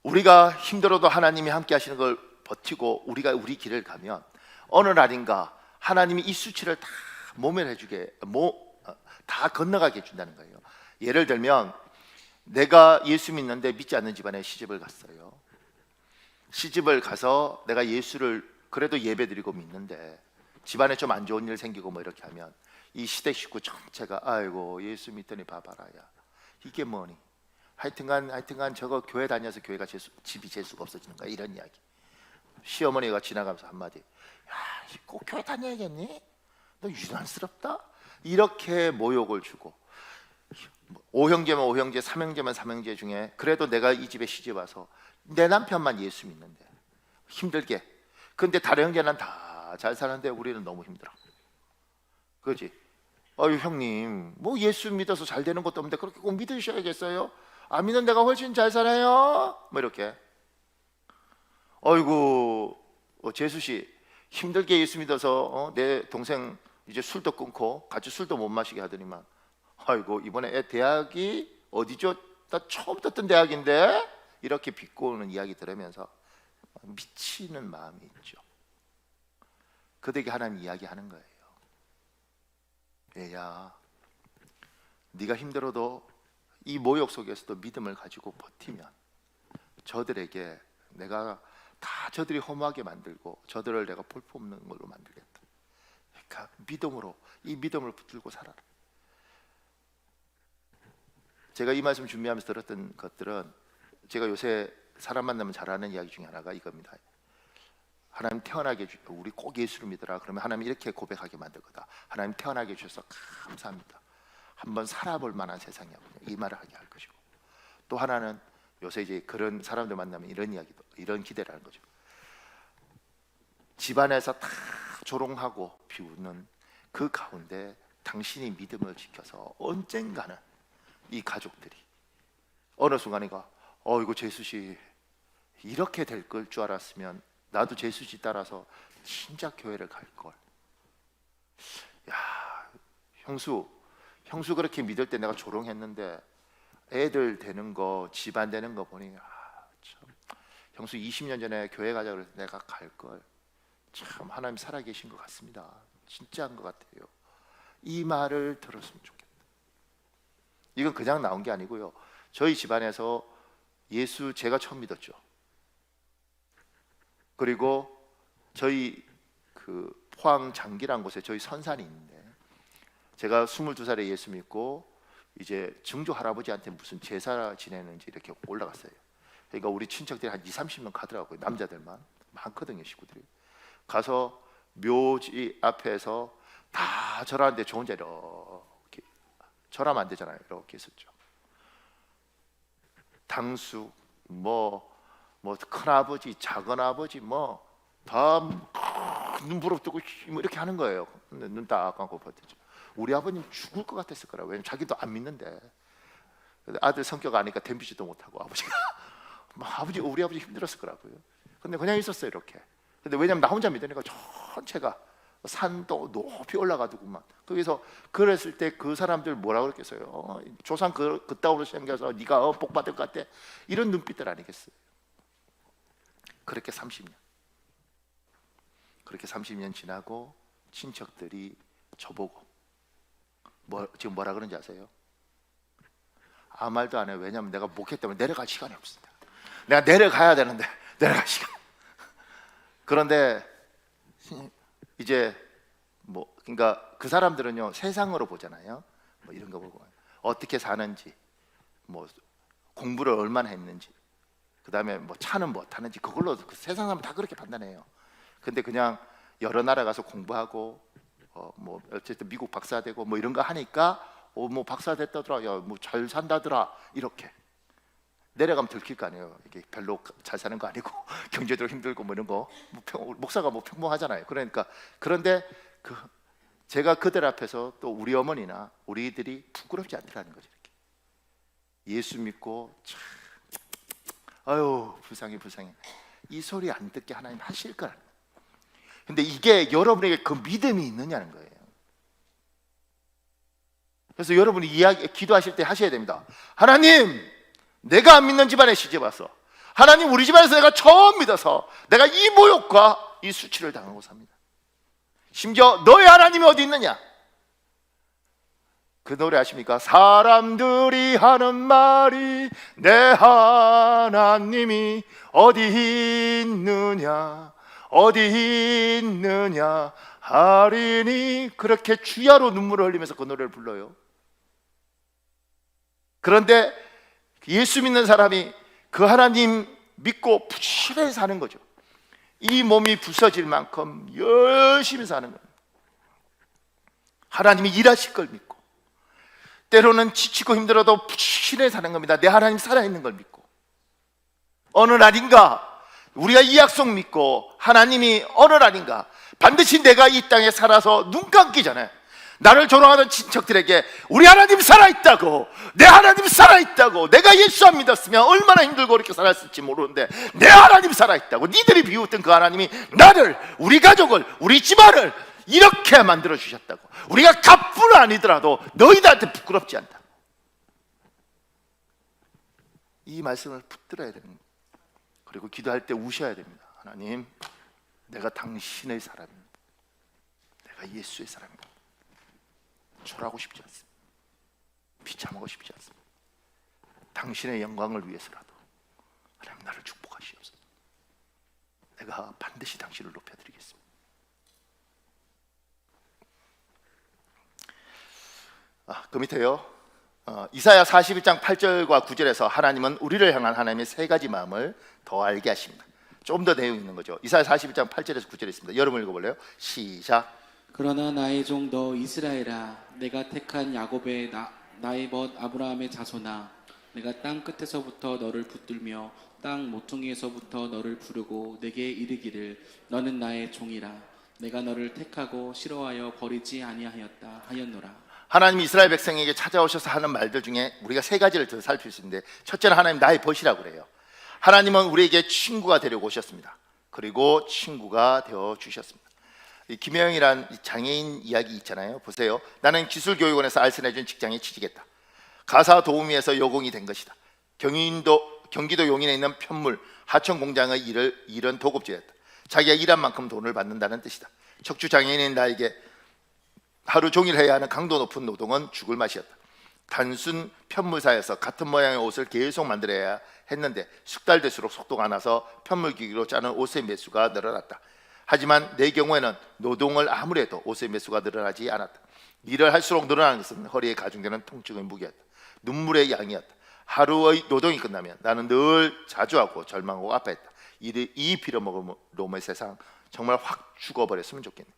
Speaker 1: 우리가 힘들어도 하나님이 함께 하시는 걸 버티고 우리가 우리 길을 가면 어느 날인가 하나님이 이 수치를 다 모면해주게 다 건너가게 해준다는 거예요. 예를 들면 내가 예수 믿는데 믿지 않는 집안에 시집을 갔어요. 시집을 가서 내가 예수를 그래도 예배드리고 믿는데 집안에 좀 안 좋은 일 생기고 뭐 이렇게 하면 이 시댁 식구 전체가 아이고 예수 믿더니 봐봐라야 이게 뭐니, 하여튼간 저거 교회 다녀서 교회가 집이 재수가 없어지는 거야 이런 이야기. 시어머니가 지나가면서 한마디, 야, 꼭 교회 다녀야겠니? 너 유난스럽다? 이렇게 모욕을 주고, 5형제면 5형제, 3형제면 3형제 중에 그래도 내가 이 집에 시집 와서 내 남편만 예수 믿는데 힘들게, 근데 다른 형제는 다 잘 사는데 우리는 너무 힘들어. 그렇지? 아유 형님 뭐 예수 믿어서 잘 되는 것도 없는데 그렇게 꼭 믿으셔야겠어요? 안 믿는 데가 훨씬 잘 살아요? 뭐 이렇게. 어이구 재수씨 힘들게 예수 믿어서 내 동생 이제 술도 끊고 같이 술도 못 마시게 하더니만 아이고 이번에 애 대학이 어디죠? 나 처음 듣던 대학인데 이렇게 비꼬는 이야기 들으면서 미치는 마음이 있죠. 그들에게 하나님 이야기하는 거예요. 얘야 네가 힘들어도 이 모욕 속에서도 믿음을 가지고 버티면 저들에게 내가 다 저들이 허무하게 만들고 저들을 내가 볼품없는 걸로 만들겠다. 그러니까 믿음으로 이 믿음을 붙들고 살아라. 제가 이 말씀 준비하면서 들었던 것들은 제가 요새 사람 만나면 잘하는 이야기 중에 하나가 이겁니다. 하나님 태어나게 해주, 우리 꼭 예수를 믿어라. 그러면 하나님 이렇게 고백하게 만들 거다. 하나님 태어나게 해주셔서 감사합니다. 한번 살아볼 만한 세상이었군요. 이 말을 하게 할 것이고, 또 하나는 요새 이제 그런 사람들 만나면 이런 이야기도, 이런 기대를 하는 거죠. 집안에서 다 조롱하고 비웃는 그 가운데 당신이 믿음을 지켜서 언젠가는 이 가족들이 어느 순간인가 이거 재수씨 이렇게 될 걸 줄 알았으면 나도 재수씨 따라서 진짜 교회를 갈 걸. 야, 형수 그렇게 믿을 때 내가 조롱했는데 애들 되는 거, 집안 되는 거 보니 참, 형수 20년 전에 교회 가자 그래서 내가 갈 걸. 참 하나님 살아계신 것 같습니다. 진짜인 것 같아요. 이 말을 들었으면 좋겠다. 이건 그냥 나온 게 아니고요. 저희 집안에서 예수 제가 처음 믿었죠. 그리고 저희 그 포항 장기란 곳에 저희 선산이 있는데, 제가 22살에 예수 믿고 이제 증조 할아버지한테 무슨 제사 지내는지 이렇게 올라갔어요. 그러니까 우리 친척들이 한 20-30명 가더라고요. 남자들만 많거든요, 식구들이. 가서 묘지 앞에서 다 절하는데 저 혼자 이렇게, 절하면 안 되잖아요. 이렇게 있었죠. 당숙 뭐 큰아버지, 작은아버지 뭐 다 눈 부릅뜨고 뭐 이렇게 하는 거예요. 눈 딱 감고 버티죠. 우리 아버님 죽을 것 같았을 거라. 왜냐면 자기도 안 믿는데. 아들 성격 아니까 댐비지도 못하고 아버지가 우리 아버지 힘들었을 거라고요. 근데 그냥 있었어요, 이렇게. 근데 왜냐면 나 혼자 믿으니까 전체가 산도 높이 올라가더구만. 거기서 그랬을 때 그 사람들 뭐라고 그랬겠어요? 조상 그따위로 생겨서 네가 복 받을 것 같아. 이런 눈빛들 아니겠어요? 그렇게 30년 지나고 친척들이 저보고 지금 뭐라 그런지 아세요? 아무 말도 안 해요. 왜냐면 내가 목회 때문에 내려갈 시간이 없습니다. 내가 내려가야 되는데 내려갈 시간. 그런데 이제 그러니까 그 사람들은요 세상으로 보잖아요. 뭐 이런 거 보고 어떻게 사는지, 뭐 공부를 얼마나 했는지, 그 다음에 뭐 차는 뭐 타는지, 그걸로 그 세상 사람 다 그렇게 판단해요. 근데 그냥 여러 나라 가서 공부하고 뭐 어쨌든 미국 박사 되고 뭐 이런 거 하니까 뭐 박사 됐다더라, 야 뭐 잘 산다더라, 이렇게 내려가면 들킬 거 아니에요. 이게 별로 잘 사는 거 아니고 경제적으로 힘들고 뭐 이런 거, 목사가 뭐 평범하잖아요. 그러니까 그런데 제가 그들 앞에서 또 우리 어머니나 우리들이 부끄럽지 않더라는 거죠. 이렇게 예수 믿고 참 아유 불쌍해 이 소리 안 듣게 하나님 하실 거라. 근데 이게 여러분에게 그 믿음이 있느냐는 거예요. 그래서 여러분이 기도하실 때 하셔야 됩니다. 하나님, 내가 안 믿는 집안에 시집 와서, 하나님 우리 집안에서 내가 처음 믿어서 내가 이 모욕과 이 수치를 당하고 삽니다. 심지어 너의 하나님이 어디 있느냐? 그 노래 아십니까? 사람들이 하는 말이 내 하나님이 어디 있느냐 하리니, 그렇게 주야로 눈물을 흘리면서 그 노래를 불러요. 그런데 예수 믿는 사람이 그 하나님 믿고 부지런히 사는 거죠. 이 몸이 부서질 만큼 열심히 사는 거예요. 하나님이 일하실 걸 믿고, 때로는 지치고 힘들어도 부지런히 사는 겁니다. 내 하나님 살아있는 걸 믿고, 어느 날인가 우리가 이 약속 믿고 하나님이 어느 날인가 반드시 내가 이 땅에 살아서 눈 감기 전에 나를 조롱하던 친척들에게 우리 하나님 살아있다고, 내 하나님 살아있다고, 내가 예수 안 믿었으면 얼마나 힘들고 이렇게 살았을지 모르는데 내 하나님 살아있다고, 니들이 비웃던 그 하나님이 나를, 우리 가족을, 우리 집안을 이렇게 만들어 주셨다고, 우리가 갑부는 아니더라도 너희들한테 부끄럽지 않다. 이 말씀을 붙들어야 됩니다. 그리고 기도할 때 우셔야 됩니다. 하나님, 내가 당신의 사람입니다. 내가 예수의 사람입니다. 절하고 싶지 않습니다. 비참하고 싶지 않습니다. 당신의 영광을 위해서라도 하나님 나를 축복하시옵소서. 내가 반드시 당신을 높여드리겠습니다. 그 밑에요. 이사야 41장 8절과 9절에서 하나님은 우리를 향한 하나님의 세 가지 마음을 더 알게 하십니다. 좀 더 내용 있는 거죠. 이사야 41장 8절에서 9절에 있습니다. 여러분 읽어볼래요? 시작.
Speaker 2: 그러나 나의 종 너 이스라엘아, 내가 택한 야곱의 나의 벗 아브라함의 자손아, 내가 땅 끝에서부터 너를 붙들며 땅 모퉁이에서부터 너를 부르고 내게 이르기를 너는 나의 종이라. 내가 너를 택하고 싫어하여 버리지 아니하였다 하였노라.
Speaker 1: 하나님이 이스라엘 백성에게 찾아오셔서 하는 말들 중에 우리가 세 가지를 더 살필 수 있는데, 첫째는 하나님 나의 벗이라고 그래요. 하나님은 우리에게 친구가 되려고 오셨습니다. 그리고 친구가 되어 주셨습니다. 이 김혜영이란 장애인 이야기 있잖아요. 보세요. 나는 기술교육원에서 알선해준 직장에 취직했다. 가사 도우미에서 여공이 된 것이다. 경기도 용인에 있는 편물 하천 공장의 일은 도급제였다. 자기가 일한 만큼 돈을 받는다는 뜻이다. 척추 장애인인 나에게 하루 종일 해야 하는 강도 높은 노동은 죽을 맛이었다. 단순 편물사에서 같은 모양의 옷을 계속 만들어야 했는데 석 달 될수록 속도가 나서 편물기기로 짜는 옷의 매수가 늘어났다. 하지만 내 경우에는 노동을 아무리 해도 옷의 매수가 늘어나지 않았다. 일을 할수록 늘어나는 것은 허리에 가중되는 통증의 무게였다. 눈물의 양이었다. 하루의 노동이 끝나면 나는 늘 자주하고 절망하고 아파했다. 이 빌어먹음의 세상, 정말 확 죽어버렸으면 좋겠네.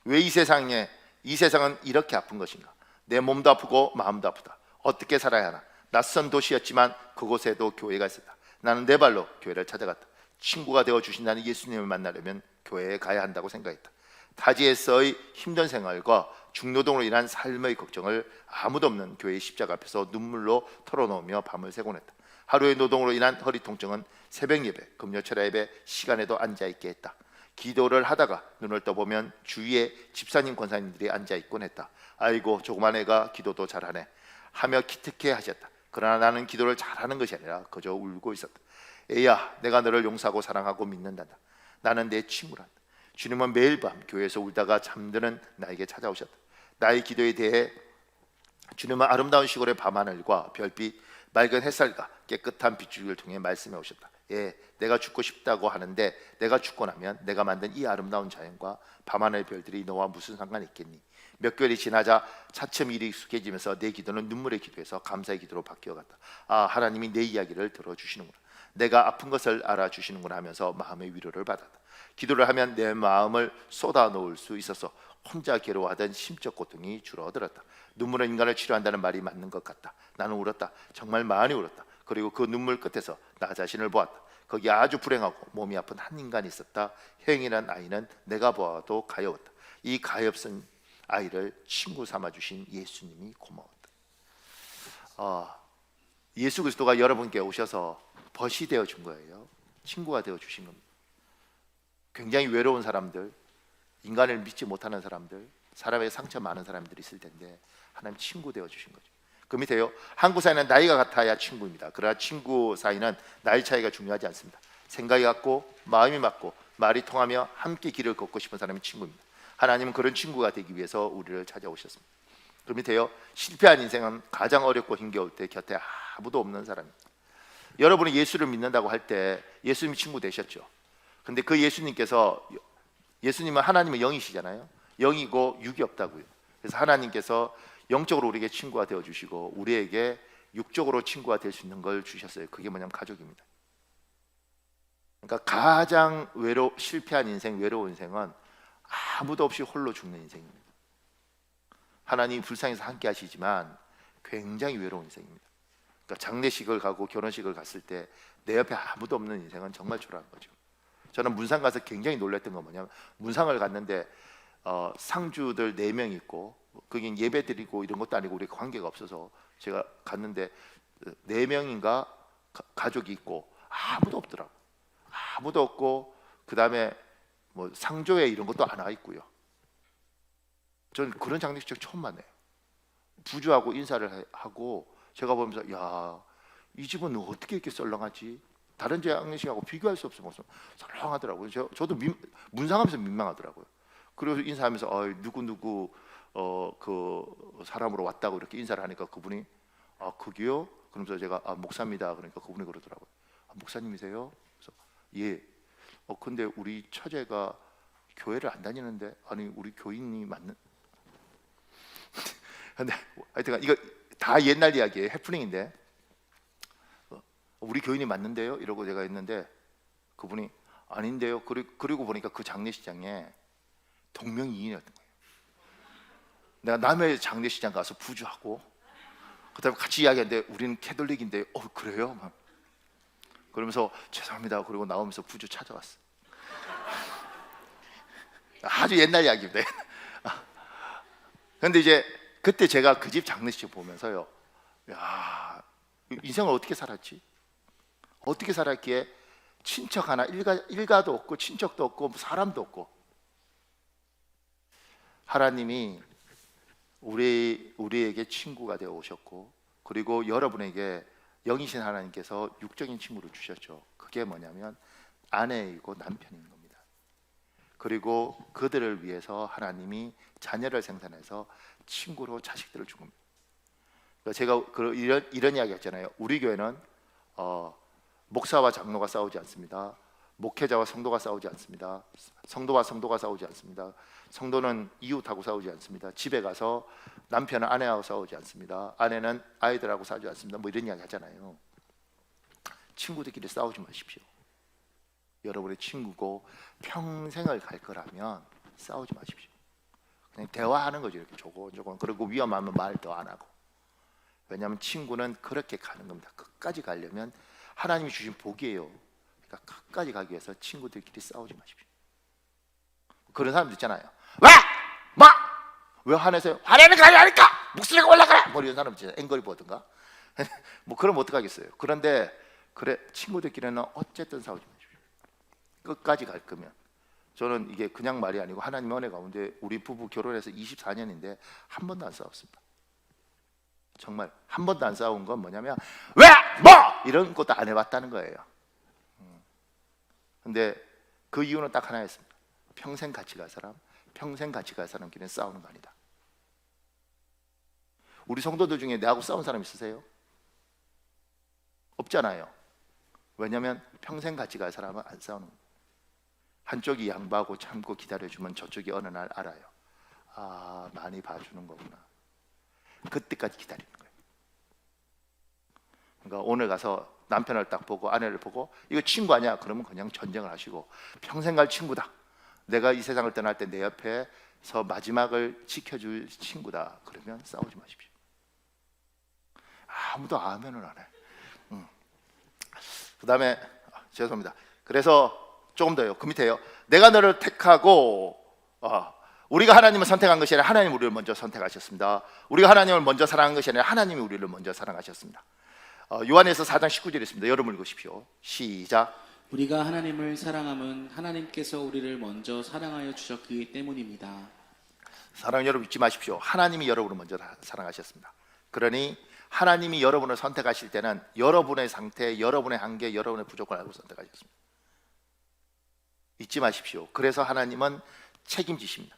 Speaker 1: 왜 이 세상은 이렇게 아픈 것인가? 내 몸도 아프고 마음도 아프다. 어떻게 살아야 하나? 낯선 도시였지만 그곳에도 교회가 있었다. 나는 내 발로 교회를 찾아갔다. 친구가 되어 주신다는 예수님을 만나려면 교회에 가야 한다고 생각했다. 타지에서의 힘든 생활과 중노동으로 인한 삶의 걱정을 아무도 없는 교회의 십자가 앞에서 눈물로 털어놓으며 밤을 새곤 했다. 하루의 노동으로 인한 허리 통증은 새벽 예배, 금요 철야 예배 시간에도 앉아있게 했다. 기도를 하다가 눈을 떠보면 주위에 집사님 권사님들이 앉아있곤 했다. 아이고 조그만 애가 기도도 잘하네 하며 기특해 하셨다. 그러나 나는 기도를 잘하는 것이 아니라 그저 울고 있었다. 애야, 내가 너를 용서하고 사랑하고 믿는단다. 나는 내 친구란다. 주님은 매일 밤 교회에서 울다가 잠드는 나에게 찾아오셨다. 나의 기도에 대해 주님은 아름다운 시골의 밤하늘과 별빛, 맑은 햇살과 깨끗한 빗줄기를 통해 말씀해 오셨다. 예, 내가 죽고 싶다고 하는데 내가 죽고 나면 내가 만든 이 아름다운 자연과 밤하늘의 별들이 너와 무슨 상관이 있겠니? 몇 개월이 지나자 차츰 일이 익숙해지면서 내 기도는 눈물의 기도에서 감사의 기도로 바뀌어갔다. 아, 하나님이 내 이야기를 들어주시는구나. 내가 아픈 것을 알아주시는구나 하면서 마음의 위로를 받았다. 기도를 하면 내 마음을 쏟아놓을 수 있어서 혼자 괴로워하던 심적 고통이 줄어들었다. 눈물은 인간을 치료한다는 말이 맞는 것 같다. 나는 울었다. 정말 많이 울었다. 그리고 그 눈물 끝에서 나 자신을 보았다. 거기 아주 불행하고 몸이 아픈 한 인간이 있었다. 혜영이라는 아이는 내가 보아도 가엾다. 이 가엾은 아이를 친구 삼아주신 예수님이 고마웠다. 예수 그리스도가 여러분께 오셔서 벗이 되어준 거예요. 친구가 되어주신 겁니다. 굉장히 외로운 사람들, 인간을 믿지 못하는 사람들, 사람의 상처 많은 사람들이 있을 텐데 하나님 친구 되어주신 거죠. 그 밑에요. 한국 사이는 나이가 같아야 친구입니다. 그러나 친구 사이는 나이 차이가 중요하지 않습니다. 생각이 같고 마음이 맞고 말이 통하며 함께 길을 걷고 싶은 사람이 친구입니다. 하나님은 그런 친구가 되기 위해서 우리를 찾아오셨습니다. 그 밑에요. 실패한 인생은 가장 어렵고 힘겨울 때 곁에 아무도 없는 사람입니다. 여러분이 예수를 믿는다고 할 때 예수님이 친구 되셨죠. 근데 그 예수님은 하나님의 영이시잖아요. 영이고 육이 없다고요. 그래서 하나님께서 영적으로 우리에게 친구가 되어주시고 우리에게 육적으로 친구가 될 수 있는 걸 주셨어요. 그게 뭐냐면 가족입니다. 그러니까 가장 실패한 인생, 외로운 인생은 아무도 없이 홀로 죽는 인생입니다. 하나님이 불쌍해서 함께 하시지만 굉장히 외로운 인생입니다. 그러니까 장례식을 가고 결혼식을 갔을 때 내 옆에 아무도 없는 인생은 정말 초라한 거죠. 저는 문상 가서 굉장히 놀랐던 건 뭐냐면 문상을 갔는데 상주들 4명 있고 거긴 예배 드리고 이런 것도 아니고 우리 관계가 없어서 제가 갔는데 4명인가 가족이 있고 아무도 없더라고. 아무도 없고 그 다음에 뭐 상조회 이런 것도 안 와 있고요. 저는 그런 장례식 처음 만나요. 부주하고 인사를 하고 제가 보면서 야, 이 집은 어떻게 이렇게 썰렁하지? 다른 장례식하고 비교할 수 없어. 썰렁하더라고요. 저도 문상하면서 민망하더라고요. 그래서 인사하면서 누구 그 사람으로 왔다고 이렇게 인사를 하니까 그분이 그게요? 그러면서 제가 목사입니다. 그러니까 그분이 그러더라고요. 목사님이세요? 그래서 예. 근데 우리 처제가 교회를 안 다니는데 아니 우리 교인이 맞는? 근데 하여튼 이거 다 옛날 이야기예요. 해프닝인데 우리 교인이 맞는데요? 이러고 제가 했는데 그분이 아닌데요. 그리고 보니까 그 장례식장에 동명이인이었던 거예요. 내가 남의 장례식장 가서 부주하고 그다음에 같이 이야기하는데 우리는 캐톨릭인데 그래요? 막. 그러면서 죄송합니다. 그리고 나오면서 부주 찾아왔어. 아주 옛날 이야기입니다. 근데 이제 그때 제가 그 집 장례식 보면서요, 야, 인생을 어떻게 살았지? 어떻게 살았기에 친척 하나, 일가도 없고 친척도 없고 사람도 없고, 하나님이 우리에게 친구가 되어 오셨고, 그리고 여러분에게 영이신 하나님께서 육적인 친구를 주셨죠. 그게 뭐냐면 아내이고 남편인 겁니다. 그리고 그들을 위해서 하나님이 자녀를 생산해서 친구로 자식들을 준 겁니다. 제가 이런 이야기 했잖아요. 우리 교회는 목사와 장로가 싸우지 않습니다. 목회자와 성도가 싸우지 않습니다. 성도와 성도가 싸우지 않습니다. 성도는 이웃하고 싸우지 않습니다. 집에 가서 남편은 아내하고 싸우지 않습니다. 아내는 아이들하고 싸우지 않습니다. 뭐 이런 이야기 하잖아요. 친구들끼리 싸우지 마십시오. 여러분의 친구고 평생을 갈 거라면 싸우지 마십시오. 그냥 대화하는 거죠. 이렇게 조곤조곤. 그리고 위험하면 말 더 안 하고. 왜냐하면 친구는 그렇게 가는 겁니다. 끝까지 가려면 하나님이 주신 복이에요. 그러니까 끝까지 가기 위해서 친구들끼리 싸우지 마십시오. 그런 사람들 있잖아요. 왜 화내세요? 화내는 거 아니니까 목소리가 올라가라. 뭐 이런 사람 있잖아요. 앵거리 보든가. 뭐 그러면 어떡하겠어요. 그런데 그래, 친구들끼리는 어쨌든 싸우지 마십시오. 끝까지 갈 거면. 저는 이게 그냥 말이 아니고 하나님 은혜 가운데 우리 부부 결혼해서 24년인데 한 번도 안 싸웠습니다. 정말 한 번도 안 싸운 건 뭐냐면 이런 것도 안 해봤다는 거예요. 근데 그 이유는 딱 하나였습니다. 평생 같이 갈 사람, 평생 같이 갈 사람끼리는 싸우는 거 아니다. 우리 성도들 중에 내하고 싸운 사람 있으세요? 없잖아요. 왜냐하면 평생 같이 갈 사람은 안 싸우는 거예요. 한쪽이 양보하고 참고 기다려주면 저쪽이 어느 날 알아요. 아, 많이 봐주는 거구나. 그때까지 기다리는 거예요. 그러니까 오늘 가서 남편을 딱 보고 아내를 보고 이거 친구 아니야? 그러면 그냥 전쟁을 하시고 평생 갈 친구다. 내가 이 세상을 떠날 때 내 옆에서 마지막을 지켜줄 친구다. 그러면 싸우지 마십시오. 아무도 아멘을 안 해. 그 다음에 죄송합니다. 그래서 조금 더요. 그 밑에요. 내가 너를 택하고 우리가 하나님을 선택한 것이 아니라 하나님 우리를 먼저 선택하셨습니다. 우리가 하나님을 먼저 사랑한 것이 아니라 하나님이 우리를 먼저 사랑하셨습니다. 요한에서 4장 19절에 있습니다. 여러분 읽으십시오. 시작.
Speaker 2: 우리가 하나님을 사랑함은 하나님께서 우리를 먼저 사랑하여 주셨기 때문입니다.
Speaker 1: 사랑 여러분 잊지 마십시오. 하나님이 여러분을 먼저 사랑하셨습니다. 그러니 하나님이 여러분을 선택하실 때는 여러분의 상태, 여러분의 한계, 여러분의 부족을 알고 선택하셨습니다. 잊지 마십시오. 그래서 하나님은 책임지십니다.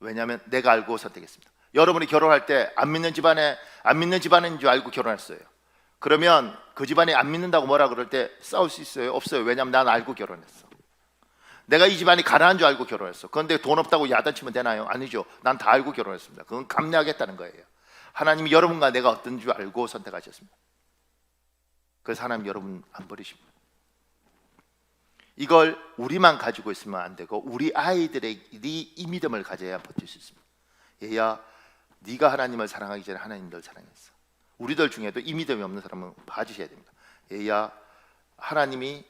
Speaker 1: 왜냐하면 내가 알고 선택했습니다. 여러분이 결혼할 때 안 믿는 집안인 줄 알고 결혼했어요. 그러면 그 집안이 안 믿는다고 뭐라 그럴 때 싸울 수 있어요? 없어요. 왜냐하면 난 알고 결혼했어. 내가 이 집안이 가난한 줄 알고 결혼했어. 그런데 돈 없다고 야단치면 되나요? 아니죠. 난 다 알고 결혼했습니다. 그건 감내하겠다는 거예요. 하나님이 여러분과 내가 어떤 줄 알고 선택하셨습니다. 그래서 하나님 여러분 안 버리십니다. 이걸 우리만 가지고 있으면 안 되고 우리 아이들이 이 믿음을 가져야 버틸 수 있습니다. 얘야, 네가 하나님을 사랑하기 전에 하나님 널 사랑했어. 우리들 중에도 이 믿음이 없는 사람은 봐주셔야 됩니다. 얘야, 하나님이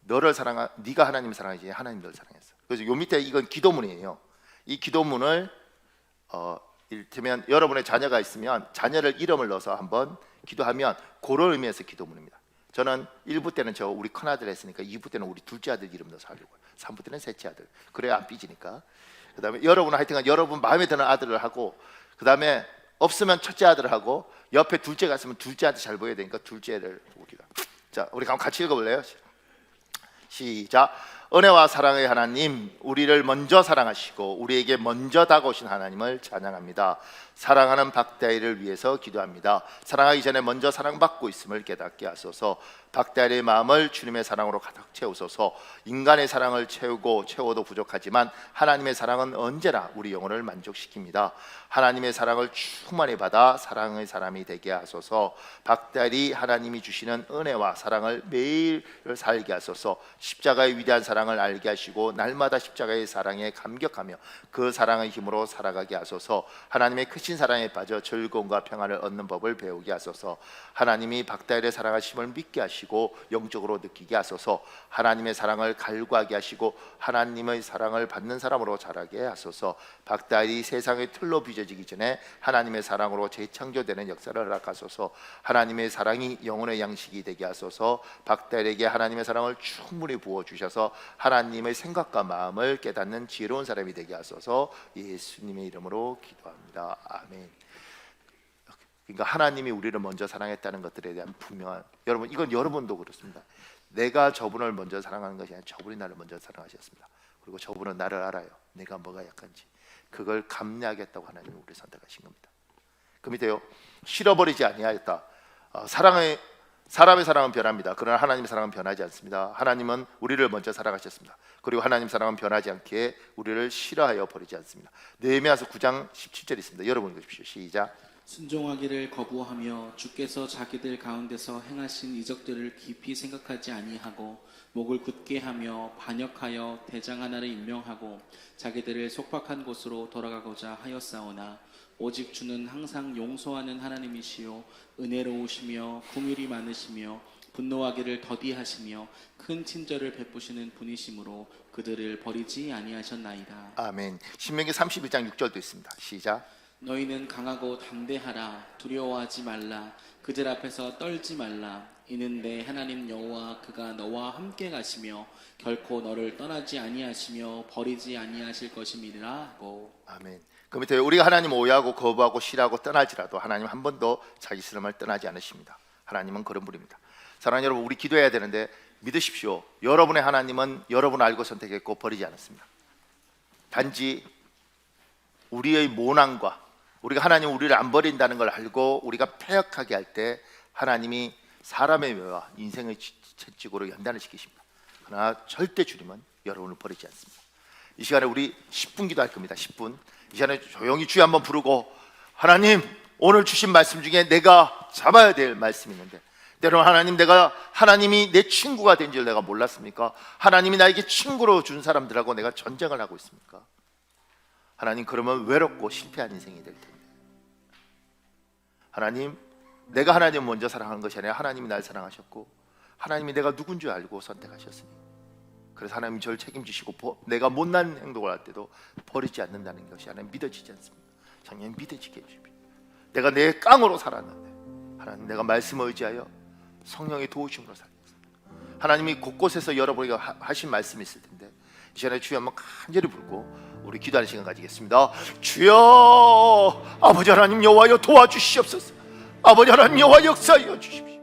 Speaker 1: 너를 네가 하나님을 사랑하기 전에 하나님 널 사랑했어. 그래서 요 밑에 이건 기도문이에요. 이 기도문을 이를테면 여러분의 자녀가 있으면 자녀를 이름을 넣어서 한번 기도하면 그런 의미에서 기도문입니다. 저는 1부 때는 우리 큰아들 했으니까 2부 때는 우리 둘째 아들 이름 넣어서 하려고요. 3부 때는 셋째 아들. 그래야 안 삐지니까. 그 다음에 여러분은 하여튼 여러분 마음에 드는 아들을 하고, 그 다음에 없으면 첫째 아들을 하고, 옆에 둘째가 있으면 둘째한테 잘 보여야 되니까 둘째를 보고 기도. 자, 우리 한번 같이 읽어볼래요? 시작. 은혜와 사랑의 하나님, 우리를 먼저 사랑하시고 우리에게 먼저 다가오신 하나님을 찬양합니다. 사랑하는 박다희를 위해서 기도합니다. 사랑하기 전에 먼저 사랑받고 있음을 깨닫게 하소서. 박다희의 마음을 주님의 사랑으로 가득 채우소서. 인간의 사랑을 채워도 부족하지만 하나님의 사랑은 언제나 우리 영혼을 만족시킵니다. 하나님의 사랑을 충만히 받아 사랑의 사람이 되게 하소서. 박다희 하나님이 주시는 은혜와 사랑을 매일 살게 하소서. 십자가의 위대한 사랑을 알게 하시고 날마다 십자가의 사랑에 감격하며 그 사랑의 힘으로 살아가게 하소서. 하나님의 크신 사랑에 빠져 즐거움과 평안을 얻는 법을 배우게 하소서. 하나님이 박다희를 사랑하심을 믿게 하시고 영적으로 느끼게 하소서. 하나님의 사랑을 갈구하게 하시고 하나님의 사랑을 받는 사람으로 자라게 하소서. 박다희 세상의 틀로 빚어지기 전에 하나님의 사랑으로 재창조되는 역사를 허락하소서. 하나님의 사랑이 영혼의 양식이 되게 하소서. 박다희에게 하나님의 사랑을 충분히 부어주셔서 하나님의 생각과 마음을 깨닫는 지혜로운 사람이 되게 하소서. 예수님의 이름으로 기도합니다. 아멘. 그러니까 하나님이 우리를 먼저 사랑했다는 것들에 대한 분명한, 여러분 이건 여러분도 그렇습니다. 내가 저분을 먼저 사랑하는 것이 아니라 저분이 나를 먼저 사랑하셨습니다. 그리고 저분은 나를 알아요. 내가 뭐가 약한지. 그걸 감내하겠다고 하나님이 우리를 선택하신 겁니다. 그 밑에요, 실어버리지 아니하였다. 사람의 사랑은 변합니다. 그러나 하나님의 사랑은 변하지 않습니다. 하나님은 우리를 먼저 사랑하셨습니다. 그리고 하나님 사랑은 변하지 않기에 우리를 싫어하여 버리지 않습니다. 느헤미야서 9장 17절 있습니다. 여러분 읽으십시오. 시작.
Speaker 2: 순종하기를 거부하며 주께서 자기들 가운데서 행하신 이적들을 깊이 생각하지 아니하고 목을 굳게 하며 반역하여 대장 하나를 임명하고 자기들을 속박한 곳으로 돌아가고자 하였사오나 오직 주는 항상 용서하는 하나님이시요 은혜로우시며 긍휼이 많으시며 분노하기를 더디하시며 큰 친절을 베푸시는 분이시므로 그들을 버리지 아니하셨나이다.
Speaker 1: 아멘. 신명기 31장 6절도 있습니다. 시작.
Speaker 2: 너희는 강하고 담대하라. 두려워하지 말라. 그들 앞에서 떨지 말라. 이는 내 하나님 여호와 그가 너와 함께 가시며 결코 너를 떠나지 아니하시며 버리지 아니하실 것임이라 하고.
Speaker 1: 아멘. 그 밑에 우리가 하나님 오해하고 거부하고 싫어하고 떠날지라도 하나님 한 번도 자기 스름을 떠나지 않으십니다. 하나님은 그런 분입니다. 사랑하는 여러분, 우리 기도해야 되는데 믿으십시오. 여러분의 하나님은 여러분 알고 선택했고 버리지 않았습니다. 단지 우리의 모난과 우리가 하나님 우리를 안 버린다는 걸 알고 우리가 패역하게 할 때 하나님이 사람의 묘와 인생의 채찍으로 연단을 시키십니다. 그러나 절대 주님은 여러분을 버리지 않습니다. 이 시간에 우리 10분 기도할 겁니다. 10분. 이 시간에 조용히 주여 한번 부르고, 하나님 오늘 주신 말씀 중에 내가 잡아야 될 말씀이 있는데, 때로는 하나님, 내가 하나님이 내 친구가 된 줄 내가 몰랐습니까? 하나님이 나에게 친구로 준 사람들하고 내가 전쟁을 하고 있습니까? 하나님, 그러면 외롭고 실패한 인생이 될 텐데, 하나님, 내가 하나님을 먼저 사랑하는 것이 아니라 하나님이 날 사랑하셨고 하나님이 내가 누군 줄 알고 선택하셨으니, 그래서 하나님이 저를 책임지시고 내가 못난 행동을 할 때도 버리지 않는다는 것이 하나님 믿어지지 않습니다. 정말 믿어지게 해주십시오. 내가 내 깡으로 살았는데 하나님, 내가 말씀을 의지하여 성령의 도우심으로 살겠습니다. 하나님이 곳곳에서 여러분에게 하신 말씀이 있을 텐데 이 시간에 주여 한번 간절히 부르고 우리 기도하는 시간 가지겠습니다. 주여, 아버지 하나님 여호와여 도와주시옵소서. 아버지 하나님 여호와 역사하여 주십시오.